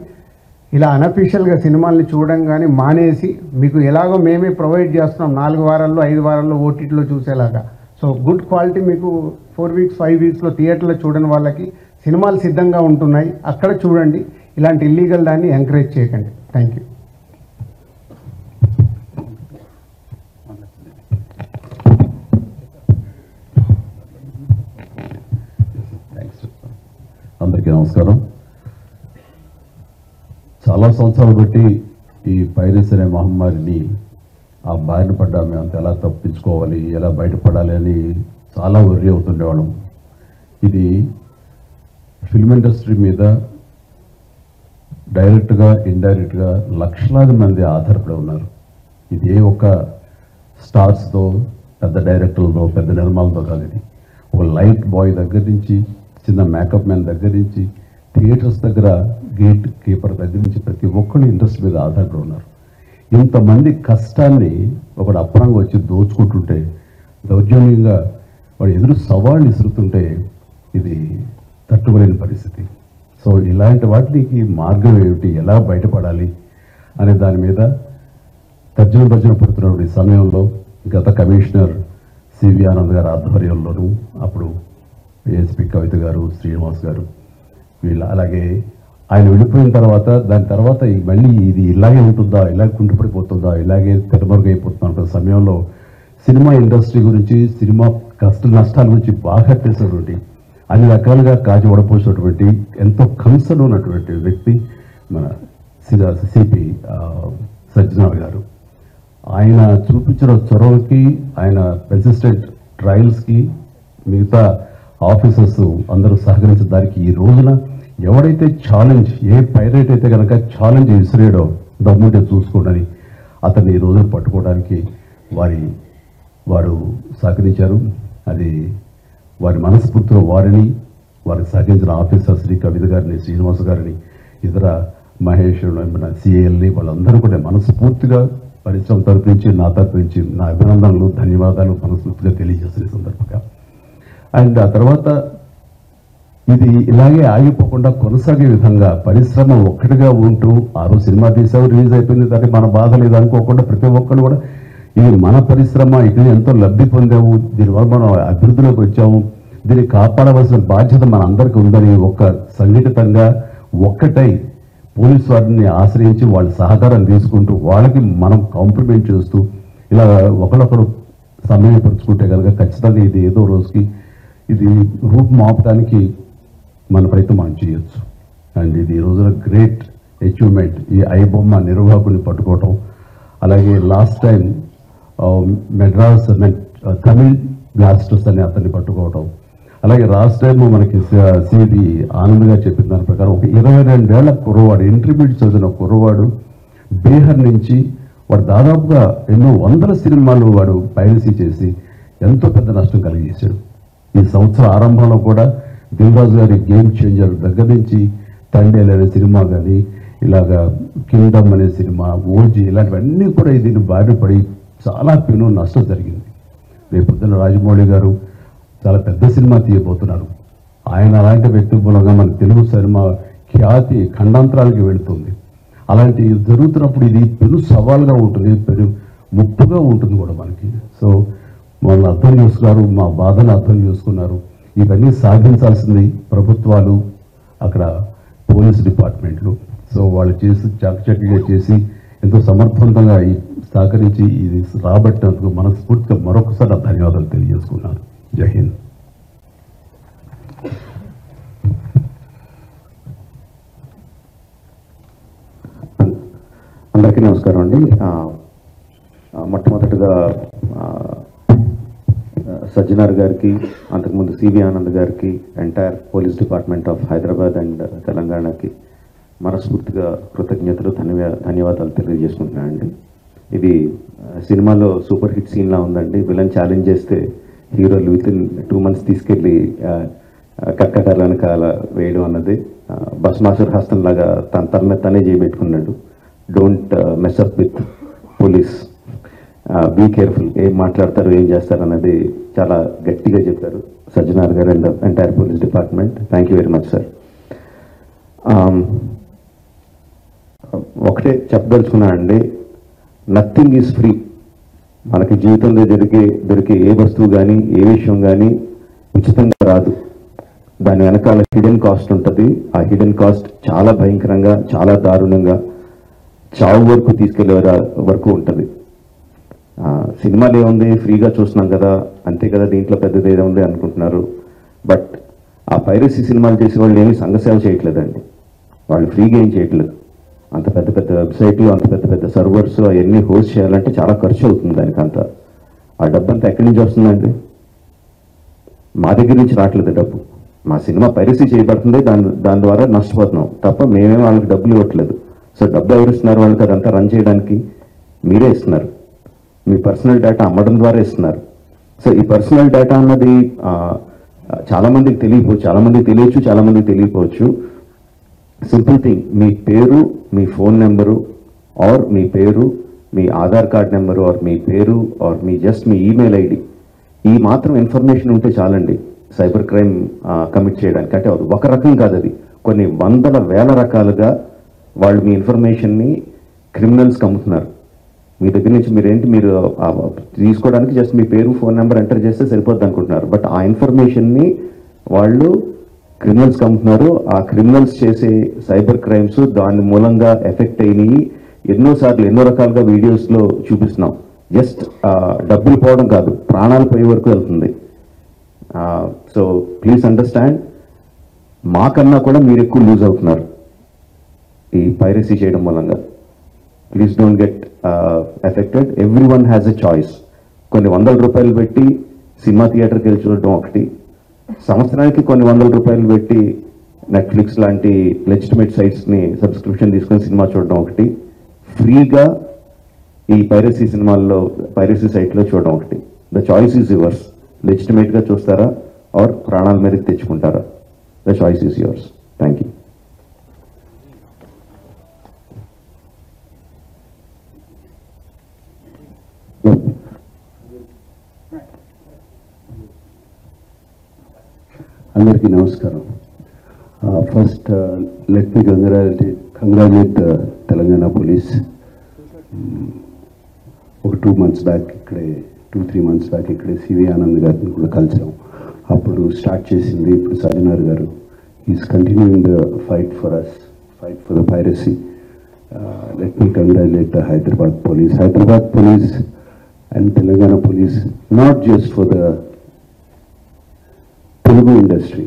ఇలా అనఫీషియల్గా సినిమాల్ని చూడడం కానీ మానేసి, మీకు ఎలాగో మేమే ప్రొవైడ్ చేస్తున్నాం 4 వారాల్లో 5 వారాల్లో ఓటీటీలో చూసేలాగా. సో గుడ్ క్వాలిటీ మీకు 4 weeks 5 weeksలో థియేటర్లో చూడని వాళ్ళకి సినిమాలు సిద్ధంగా ఉంటున్నాయి, అక్కడ చూడండి. ఇలాంటి ఇల్లీగల్ దాన్ని ఎంకరేజ్ చేయకండి. Thank you. అందరికీ నమస్కారం. చాలా సంవత్సరాలు బట్టి ఈ పైరసీ అనే మహమ్మారిని ఆ బారిన పడ్డా మేము ఎలా తప్పించుకోవాలి, ఎలా బయటపడాలి అని చాలా వర్రీ అవుతుండేవాళ్ళం. ఇది ఫిల్మ్ ఇండస్ట్రీ మీద డైరెక్ట్గా ఇండైరెక్ట్గా లక్షలాది మంది ఆధారపడి ఉన్నారు. ఇది ఏ ఒక్క స్టార్స్తో, పెద్ద డైరెక్టర్లతో, పెద్ద నిర్మాలతో కాదు. ఇది ఒక లైట్ బాయ్ దగ్గర నుంచి, చిన్న మేకప్ మ్యాన్ దగ్గర నుంచి, థియేటర్స్ దగ్గర గేట్ కీపర్ దగ్గర నుంచి ప్రతి ఒక్కరు ఇండస్ట్రీ మీద ఆధారపడి ఉన్నారు. ఇంతమంది కష్టాన్ని ఒకడు అప్పనంగా వచ్చి దోచుకుంటుంటే, దౌర్జన్యంగా వాడు ఎదురు సవాళ్ళు ఇసురుతుంటే ఇది తట్టుకోలేని పరిస్థితి. సో ఇలాంటి వాటికి మార్గం ఏమిటి, ఎలా బయటపడాలి అనే దాని మీద తర్జన పడుతున్నప్పుడు ఈ సమయంలో గత కమిషనర్ సివి ఆనంద్ గారి ఆధ్వర్యంలోనూ, అప్పుడు ఏఎస్పీ కవిత గారు, శ్రీనివాస్ గారు, వీళ్ళు, అలాగే ఆయన వెళ్ళిపోయిన తర్వాత దాని తర్వాత మళ్ళీ ఇది ఇలాగే ఉంటుందా, ఇలాగే కుంటుపడిపోతుందా, ఇలాగే తెరమరుగైపోతుందా అనుకున్న సమయంలో సినిమా ఇండస్ట్రీ గురించి, సినిమా కష్ట నష్టాల గురించి బాగా తెలిసినటువంటి, అన్ని రకాలుగా కాచి వడపోసినటువంటి, ఎంతో కన్సర్న్ ఉన్నటువంటి వ్యక్తి మన సిపి సజ్జనార్ గారు. ఆయన చూపించిన చొరవకి, ఆయన పెర్సిస్టెంట్ ట్రయల్స్కి మిగతా ఆఫీసర్స్ అందరూ సహకరించిన దానికి ఈ రోజున ఎవడైతే ఛాలెంజ్, ఏ పైరేట్ అయితే కనుక ఛాలెంజ్ విసిరేయడో దమ్ముంటే చూసుకోండి అతన్ని ఈ రోజున పట్టుకోవడానికి వారు సహకరించారు. అది వారి మనస్ఫూర్తిలో వారికి సహకరించిన ఆఫీసర్ శ్రీ కవిత గారిని, శ్రీనివాస్ గారిని, ఇతర మహేష్, సిఏఎల్ని, వాళ్ళందరూ కూడా మనస్ఫూర్తిగా పరిశ్రమ తరపు నుంచి, నా తరపు నుంచి నా అభినందనలు, ధన్యవాదాలు మనస్ఫూర్తిగా తెలియజేస్తున్న సందర్భంగా. అండ్ ఆ తర్వాత ఇది ఇలాగే ఆగిపోకుండా కొనసాగే విధంగా పరిశ్రమ ఒక్కటిగా ఉంటూ, ఆ రోజు సినిమా తీసావు, రిలీజ్ అయిపోయింది, దాన్ని మన బాధ లేదు అనుకోకుండా ప్రతి ఒక్కరు కూడా ఇది మన పరిశ్రమ, ఇక్కడ ఎంతో లబ్ధి పొందాము, దీనివల్ల మనం అభివృద్ధిలోకి వచ్చాము, దీన్ని కాపాడవలసిన బాధ్యత మన అందరికీ ఉందని ఒక సంఘటితంగా ఒక్కటై పోలీసు వారిని ఆశ్రయించి వాళ్ళ సహకారం తీసుకుంటూ, వాళ్ళకి మనం కాంప్లిమెంట్ చేస్తూ ఇలా ఒకరొకరు సమయపరుచుకుంటే కనుక ఖచ్చితంగా ఇది ఏదో రోజుకి ఇది రూపం ఆపడానికి మన ప్రయత్నం మనం చేయొచ్చు. అండ్ ఇది ఈ రోజున గ్రేట్ అచీవ్మెంట్, ఈ ఐబొమ్మ నిర్వాహకుని పట్టుకోవటం. అలాగే last time Madras Tamil blasters అని అతన్ని పట్టుకోవటం. అలాగే లాస్ట్ టైం మనకి సివి ఆనంద్ గారు చెప్పిన దాని ప్రకారం ఒక 22 ఏళ్ల కుర్రవాడు, ఇంటర్మీడియట్ చదివిన కుర్రవాడు, బీహార్ నుంచి వాడు దాదాపుగా ఎన్నో వందల సినిమాలు వాడు పైరసీ చేసి ఎంతో పెద్ద నష్టం కలిగజేశాడు. ఈ సంవత్సరం ఆరంభంలో కూడా దిల్ రాజు గారి గేమ్ చేంజర్ దగ్గర నుంచి తండేల్ అనే సినిమా కానీ, ఇలాగా కింగ్డమ్ అనే సినిమా, ఓజీ, ఇలాంటివన్నీ కూడా దీన్ని బారిన పడి చాలా పెను నష్టం జరిగింది. రేపు పొద్దున్న రాజమౌళి గారు చాలా పెద్ద సినిమా తీయబోతున్నారు. ఆయన అలాంటి వ్యక్తి మూలంగా మన తెలుగు సినిమా ఖ్యాతి ఖండాంతరాలకి వెళుతుంది. అలాంటి జరుగుతున్నప్పుడు ఇది పెను సవాల్గా ఉంటుంది, పెను ముప్పుగా ఉంటుంది కూడా మనకి. సో వాళ్ళని అర్థం చేసుకున్నారు, మా బాధను అర్థం చేసుకున్నారు. ఇవన్నీ సాధించాల్సింది ప్రభుత్వాలు, అక్కడ పోలీస్ డిపార్ట్మెంట్లు. సో వాళ్ళు చేసి చక్కచక్కగా చేసి ఎంతో సమర్థవంతంగా సహకరించి ఇది రాబట్టినందుకు మనస్ఫూర్తిగా మరొకసారి ధన్యవాదాలు తెలియజేసుకున్నాను. జై హింద్. అందరికీ నమస్కారం అండి. మొట్టమొదటిగా సజ్జనార్ గారికి, అంతకుముందు సివి ఆనంద్ గారికి, entire police department of Hyderabad and తెలంగాణకి మనస్ఫూర్తిగా కృతజ్ఞతలు, ధన్యవాదాలు తెలియజేసుకుంటున్నానండి. ఇది సినిమాలో సూపర్ హిట్ సీన్లా ఉందండి. విలన్ ఛాలెంజ్ చేస్తే హీరోలు వితిన్ 2 months తీసుకెళ్ళి కక్కటాల వెనకాల వేయడం అన్నది బస్మాసుర్ హస్తం లాగా తన తనే చేయబెట్టుకున్నాడు. Don't mess up with police, be careful, ఏం మాట్లాడతారు, ఏం చేస్తారు అన్నది చాలా గట్టిగా చెప్పారు సజ్జనార్ గారు and entire police department. Thank you very much sir. ఒకటే చెప్పదలుచుకున్నానండి, నథింగ్ ఈజ్ ఫ్రీ. మనకి జీవితంలో దొరికే ఏ వస్తువు కానీ, ఏ విషయం కానీ ఉచితంగా రాదు. దాని వెనకాల హిడెన్ కాస్ట్ ఉంటుంది. ఆ హిడెన్ కాస్ట్ చాలా భయంకరంగా, చాలా దారుణంగా, చావు వరకు తీసుకెళ్లే వరకు ఉంటుంది. సినిమాలు ఏముంది, ఫ్రీగా చూస్తున్నాం కదా, అంతే కదా, దీంట్లో పెద్దది ఏదో ఉంది అనుకుంటున్నారు. బట్ ఆ పైరసీ సినిమాలు చేసే వాళ్ళు ఏమీ సంఘసేవ చేయట్లేదండి. వాళ్ళు ఫ్రీగా ఏం చేయట్లేదు. అంత పెద్ద పెద్ద వెబ్సైట్లు, అంత పెద్ద పెద్ద సర్వర్స్ అవన్నీ హోస్ట్ చేయాలంటే చాలా ఖర్చు అవుతుంది. దానికంతా ఆ డబ్బు అంతా ఎక్కడి నుంచి వస్తుందండి? మా దగ్గర నుంచి రావట్లేదు డబ్బు. మా సినిమా పైరసీ చేయబడుతుంది, దాని ద్వారా నష్టపోతున్నాం తప్ప మేమేం వాళ్ళకి డబ్బులు ఇవ్వట్లేదు. సో డబ్బు ఎవరు ఇస్తున్నారు వాళ్ళకి? అదంతా రన్ చేయడానికి మీరే ఇస్తున్నారు. మీ పర్సనల్ డేటా అమ్మడం ద్వారా ఇస్తున్నారు. సో ఈ పర్సనల్ డేటా అన్నది చాలామందికి తెలియకపోవచ్చు, చాలామందికి తెలియచ్చు, చాలామందికి తెలియకపోవచ్చు. సింపుల్ థింగ్, మీ పేరు, మీ ఫోన్ నెంబరు, ఆర్ మీ పేరు, మీ ఆధార్ కార్డ్ నెంబరు, ఆర్ మీ పేరు, ఆర్ మీ జస్ట్ మీ ఈమెయిల్ ఐడి, ఈ మాత్రం ఇన్ఫర్మేషన్ ఉంటే చాలండి సైబర్ క్రైమ్ కమిట్ చేయడానికి. అంటే ఒక రకం కాదు, అది కొన్ని వందల వేల రకాలుగా వాళ్ళు మీ ఇన్ఫర్మేషన్ని క్రిమినల్స్కి అమ్ముతున్నారు. మీ దగ్గర నుంచి మీరు తీసుకోవడానికి జస్ట్ మీ పేరు, ఫోన్ నెంబర్ ఎంటర్ చేస్తే సరిపోద్ది అనుకుంటున్నారు. బట్ ఆ ఇన్ఫర్మేషన్ని వాళ్ళు క్రిమినల్స్కి అమ్ముతున్నారు. ఆ క్రిమినల్స్ చేసే సైబర్ క్రైమ్స్ దాని మూలంగా ఎఫెక్ట్ అయినాయి. ఎన్నోసార్లు ఎన్నో రకాలుగా వీడియోస్లో చూపిస్తున్నాం. జస్ట్ డబ్బులు పోవడం కాదు, ప్రాణాలు పోయే వరకు వెళ్తుంది. సో ప్లీజ్ అండర్స్టాండ్, మాకన్నా కూడా మీరు ఎక్కువ లూజ్ అవుతున్నారు ఈ పైరసీ చేయడం మూలంగా. Please don't get affected. Every one has a choice. కొన్ని వందల రూపాయలు పెట్టి సినిమా థియేటర్కి వెళ్ళి చూడటం ఒకటి, సంవత్సరానికి కొన్ని వందల రూపాయలు పెట్టి నెట్ఫ్లిక్స్ లాంటి లెజిటిమేట్ సైట్స్ని సబ్స్క్రిప్షన్ తీసుకొని సినిమా చూడడం ఒకటి, ఫ్రీగా ఈ పైరసీ సినిమాల్లో పైరసీ సైట్లో చూడడం ఒకటి. The choice is yours. లెజిటిమేట్గా చూస్తారా ఆర్ ప్రాణాల మీదకి తెచ్చుకుంటారా? The choice is yours. Thank you. అందరికీ నమస్కారం. First let me congratulate Telangana police. ఒక 2 months బ్యాక్ ఇక్కడే 2-3 months బ్యాక్ ఇక్కడే సివి ఆనంద్ గారిని కూడా కలిసాం. అప్పుడు స్టార్ట్ చేసింది, ఇప్పుడు Sajjanar garu is continuing the fight for us, fight for the piracy. Let me congratulate the Hyderabad police and Telangana police, not just for the Telugu industry.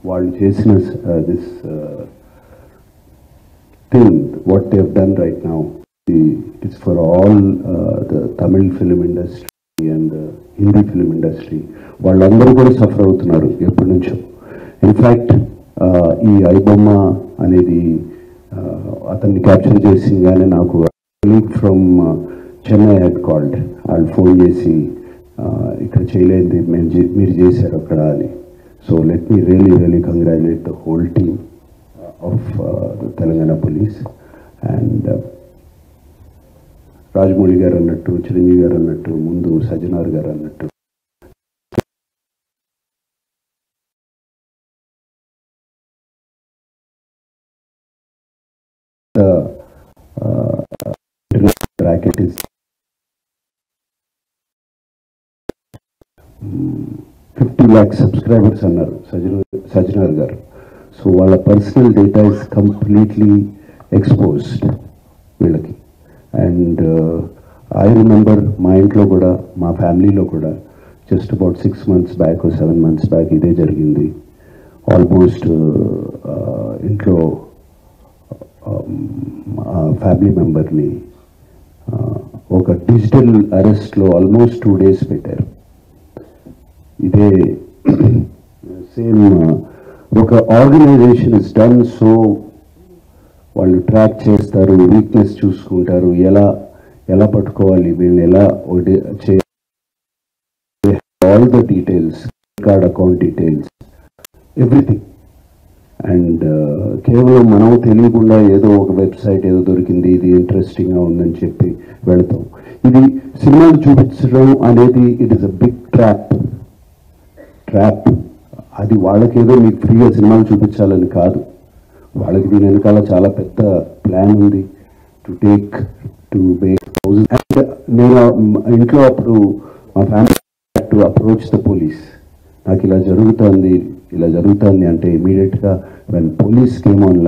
వాళ్ళు చేసిన this thing what they have done right now, it's for all the Tamil film industry and Hindi film industry. వాళ్ళందరూ కూడా సఫర్ అవుతున్నారు ఎప్పటి నుంచో. ఇన్ఫ్యాక్ట్ ఈ ఐబొమ్మ అనేది అతన్ని క్యాప్చర్ చేసిందిగానే నాకు leak from Chennai head called. వాళ్ళు ఫోన్ చేసి ఇక్కడ చేయలేంది మీరు చేశారు అక్కడ అని. So let me really congratulate the whole team of the Telangana Police and Rajmouli garu annattu, Chiranjeevi garu annattu, mundu Sajjanar garu annattu the bracket is 50 lakh subscribers అన్నారు సజ్జనార్ గారు. సో వాళ్ళ personal data is completely exposed వీళ్ళకి. అండ్ ఐ రిమెంబర్ మా ఇంట్లో కూడా, మా ఫ్యామిలీలో కూడా just about 6 months back 7 months back ఇదే జరిగింది. ఆల్మోస్ట్ ఇంట్లో ఫ్యామిలీ మెంబర్ని ఒక డిజిటల్ అరెస్ట్లో ఆల్మోస్ట్ 2 days పెట్టారు. ఇదే సేమ్ ఒక ఆర్గనైజేషన్ ఇస్ డన్. సో వాళ్ళు ట్రాక్ చేస్తారు, వీక్నెస్ చూసుకుంటారు, ఎలా పట్టుకోవాలి, వీళ్ళని ఎలా all the details, card account details, everything. And కేవలం మనం తెలియకుండా ఏదో ఒక వెబ్సైట్ ఏదో దొరికింది, ఇది ఇంట్రెస్టింగ్గా ఉందని చెప్పి వెళతాం. ఇది సినిమాలు చూపించడం అనేది it is a big trap. అది వాళ్ళకేదో మీకు ఫ్రీగా సినిమాలు చూపించాలని కాదు, వాళ్ళకి దీని వెనకాల చాలా పెద్ద ప్లాన్ ఉంది టు మేక్ హౌసెస్. అండ్ నేను ఇంట్లో అప్పుడు మా family to approach the police. నాకు ఇలా జరుగుతుంది అంటే ఇమీడియట్గా when police came on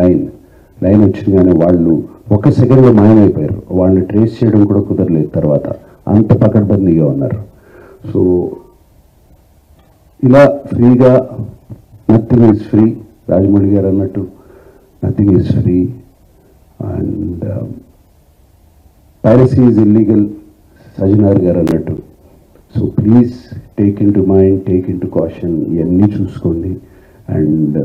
line వచ్చిందనే వాళ్ళు ఒక సెకండ్లో మాయమైపోయారు. వాళ్ళని ట్రేస్ చేయడం కూడా కుదరలేదు తర్వాత, అంత పకడ్బందీగా ఉన్నారు. సో ఇలా ఫ్రీగా నథింగ్ ఈజ్ ఫ్రీ, రాజమౌళి గారు అన్నట్టు nothing is free and piracy is illegal, Sajjanar గారు అన్నట్టు. So please take in to mind, take in to caution, ఇవన్నీ చూసుకోండి. అండ్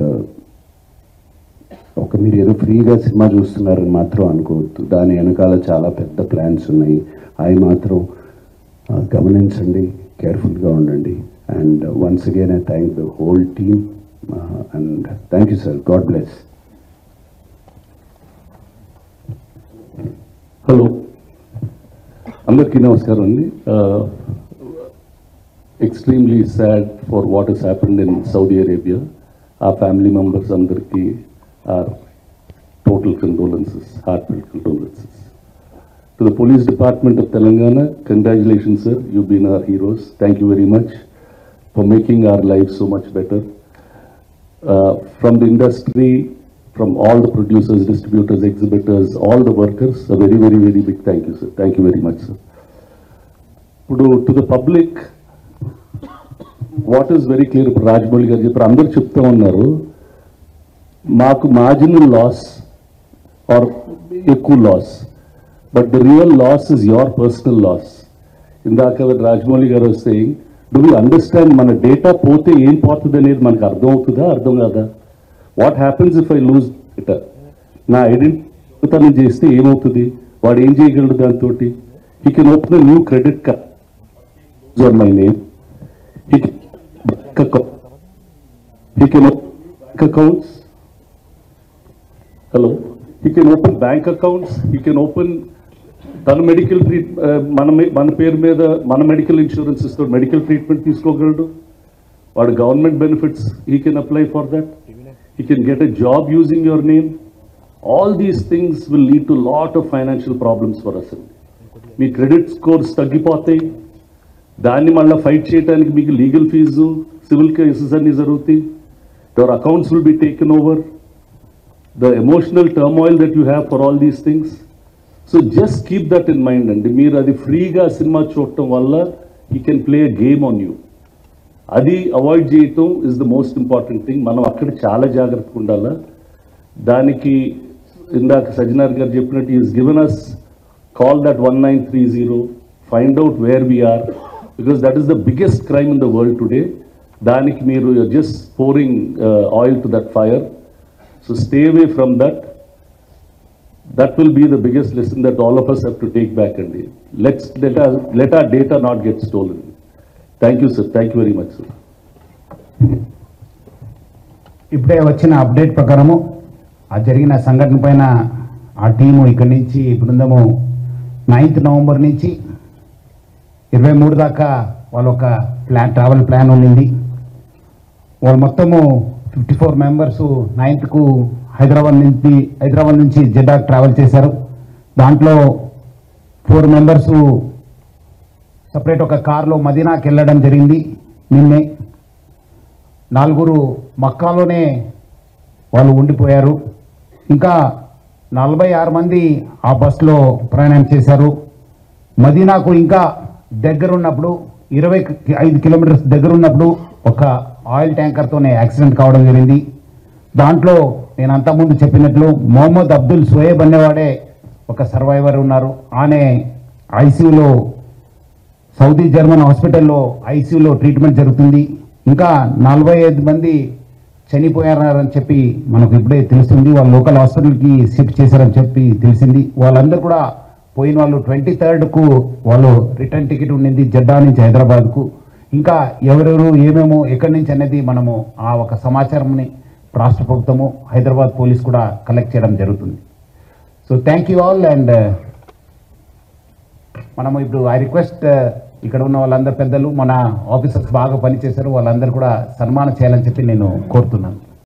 మీరు ఏదో ఫ్రీగా సినిమా చూస్తున్నారని మాత్రం అనుకోవద్దు, దాని వెనకాల చాలా పెద్ద ప్లాన్స్ ఉన్నాయి. అవి మాత్రం గమనించండి, కేర్ఫుల్గా ఉండండి. And once again I thank the whole team and thank you sir, God bless. Hello, అందరికీ నమస్కారం అండి. Extremely sad for what has happened in Saudi Arabia. ఆ ఫ్యామిలీ మెంబర్స్ అందరికీ or total condolences, heartfelt condolences. To the police department of Telangana, congratulations sir, you've been our heroes. Thank you very much for making our lives so much better. From the industry, from all the producers, distributors, exhibitors, all the workers, a very, very, very big thank you, sir. Thank you very much, sir. To the public, what is very clear, Rajmouli garu chepparu, andaru cheptూ unnaru, maaku marginal loss or ekku loss, but the real loss is your personal loss. Indaka Rajmouli garu was saying, do we understand mana data pote em potundi anedi manaku ardham avutunda, ardham kada? What happens if I lose data? నా ఐడెంటిటీ చేస్తే ఏమవుతుంది? వాడు ఏం చేయగలడు దాంతో? He can open a new credit card on my name. He can open bank accounts. Hello. He can open bank accounts. He can open తన మెడికల్ మన పేరు మీద మన మెడికల్ ఇన్సూరెన్స్ ఇస్తాడు, మెడికల్ ట్రీట్మెంట్ తీసుకోగలడు. వాడు government benefits he can apply for that. He can get a job using your name. All these things will lead to a lot of financial problems for us. Me credit scores తగ్గిపోతాయి. దాన్ని మళ్ళీ ఫైట్ చేయడానికి మీకు లీగల్ ఫీజు, సివిల్ కేసెస్ అన్నీ జరుగుతాయి. Your accounts will be taken over. The emotional turmoil that you have for all these things. So just keep that in mind అండి. మీరు అది ఫ్రీగా సినిమా చూడటం వల్ల he can play a game on you. అది అవాయిడ్ చేయటం is the most important thing. మనం అక్కడ చాలా జాగ్రత్తగా ఉండాలా. దానికి ఇందాక సజ్జనార్ గారు చెప్పినట్టు is given us call that 1930, find out where we're, because that is the biggest crime in the world today. దానికి మీరు జస్ట్ pouring oil to that fire. So stay away from that. That will be the biggest lesson that all of us have to take back, and let our data not get stolen. Thank you, sir. Thank you very much, sir. ఇప్పుడే వచ్చిన అప్డేట్ ప్రకారము ఆ జరిగిన సంఘటన పైన ఆ టీము ఇక్కడి నుంచి బృందము 9th November నుంచి 23 దాకా వాళ్ళ ఒక ట్రావెల్ ప్లాన్ ఉండింది. వాళ్ళు మొత్తము 54 మెంబర్స్ 9th హైదరాబాద్ నుంచి జెడ్డా ట్రావెల్ చేశారు. దాంట్లో 4 మెంబర్స్ సపరేట్ ఒక కార్లో మదీనాకి వెళ్ళడం జరిగింది నిన్నే. 4 మక్కాలోనే వాళ్ళు ఉండిపోయారు. ఇంకా 46 మంది ఆ బస్సులో ప్రయాణం చేశారు. మదీనాకు ఇంకా దగ్గరున్నప్పుడు 25 కిలోమీటర్స్ దగ్గరున్నప్పుడు ఒక ఆయిల్ ట్యాంకర్తోనే యాక్సిడెంట్ కావడం జరిగింది. దాంట్లో నేను అంతకుముందు చెప్పినట్లు మొహమ్మద్ అబ్దుల్ సోయేబ్ అనేవాడే ఒక సర్వైవర్ ఉన్నారు. ఆయన ఐసీయూలో సౌదీ జర్మన్ హాస్పిటల్లో ఐసీయూలో ట్రీట్మెంట్ జరుగుతుంది. ఇంకా 45 మంది చనిపోయారని చెప్పి మనకు ఇప్పుడే తెలుస్తుంది. వాళ్ళు లోకల్ హాస్పిటల్కి షిఫ్ట్ చేశారని చెప్పి తెలిసింది. వాళ్ళందరూ కూడా పోయిన వాళ్ళు 23rd వాళ్ళు రిటర్న్ టికెట్ ఉండింది జెడ్డా నుంచి హైదరాబాద్కు. ఇంకా ఎవరెవరు ఏమేమో ఎక్కడి నుంచి అనేది మనము ఆ ఒక సమాచారంని రాష్ట్ర ప్రభుత్వము హైదరాబాద్ పోలీస్ కూడా కలెక్ట్ చేయడం జరుగుతుంది. So thank you all. And మనము ఇప్పుడు ఐ రిక్వెస్ట్ ఇక్కడ ఉన్న వాళ్ళందరూ పెద్దలు మన ఆఫీసర్స్ బాగా పనిచేశారు, వాళ్ళందరూ కూడా సన్మానం చేయాలని చెప్పి నేను కోరుతున్నాను.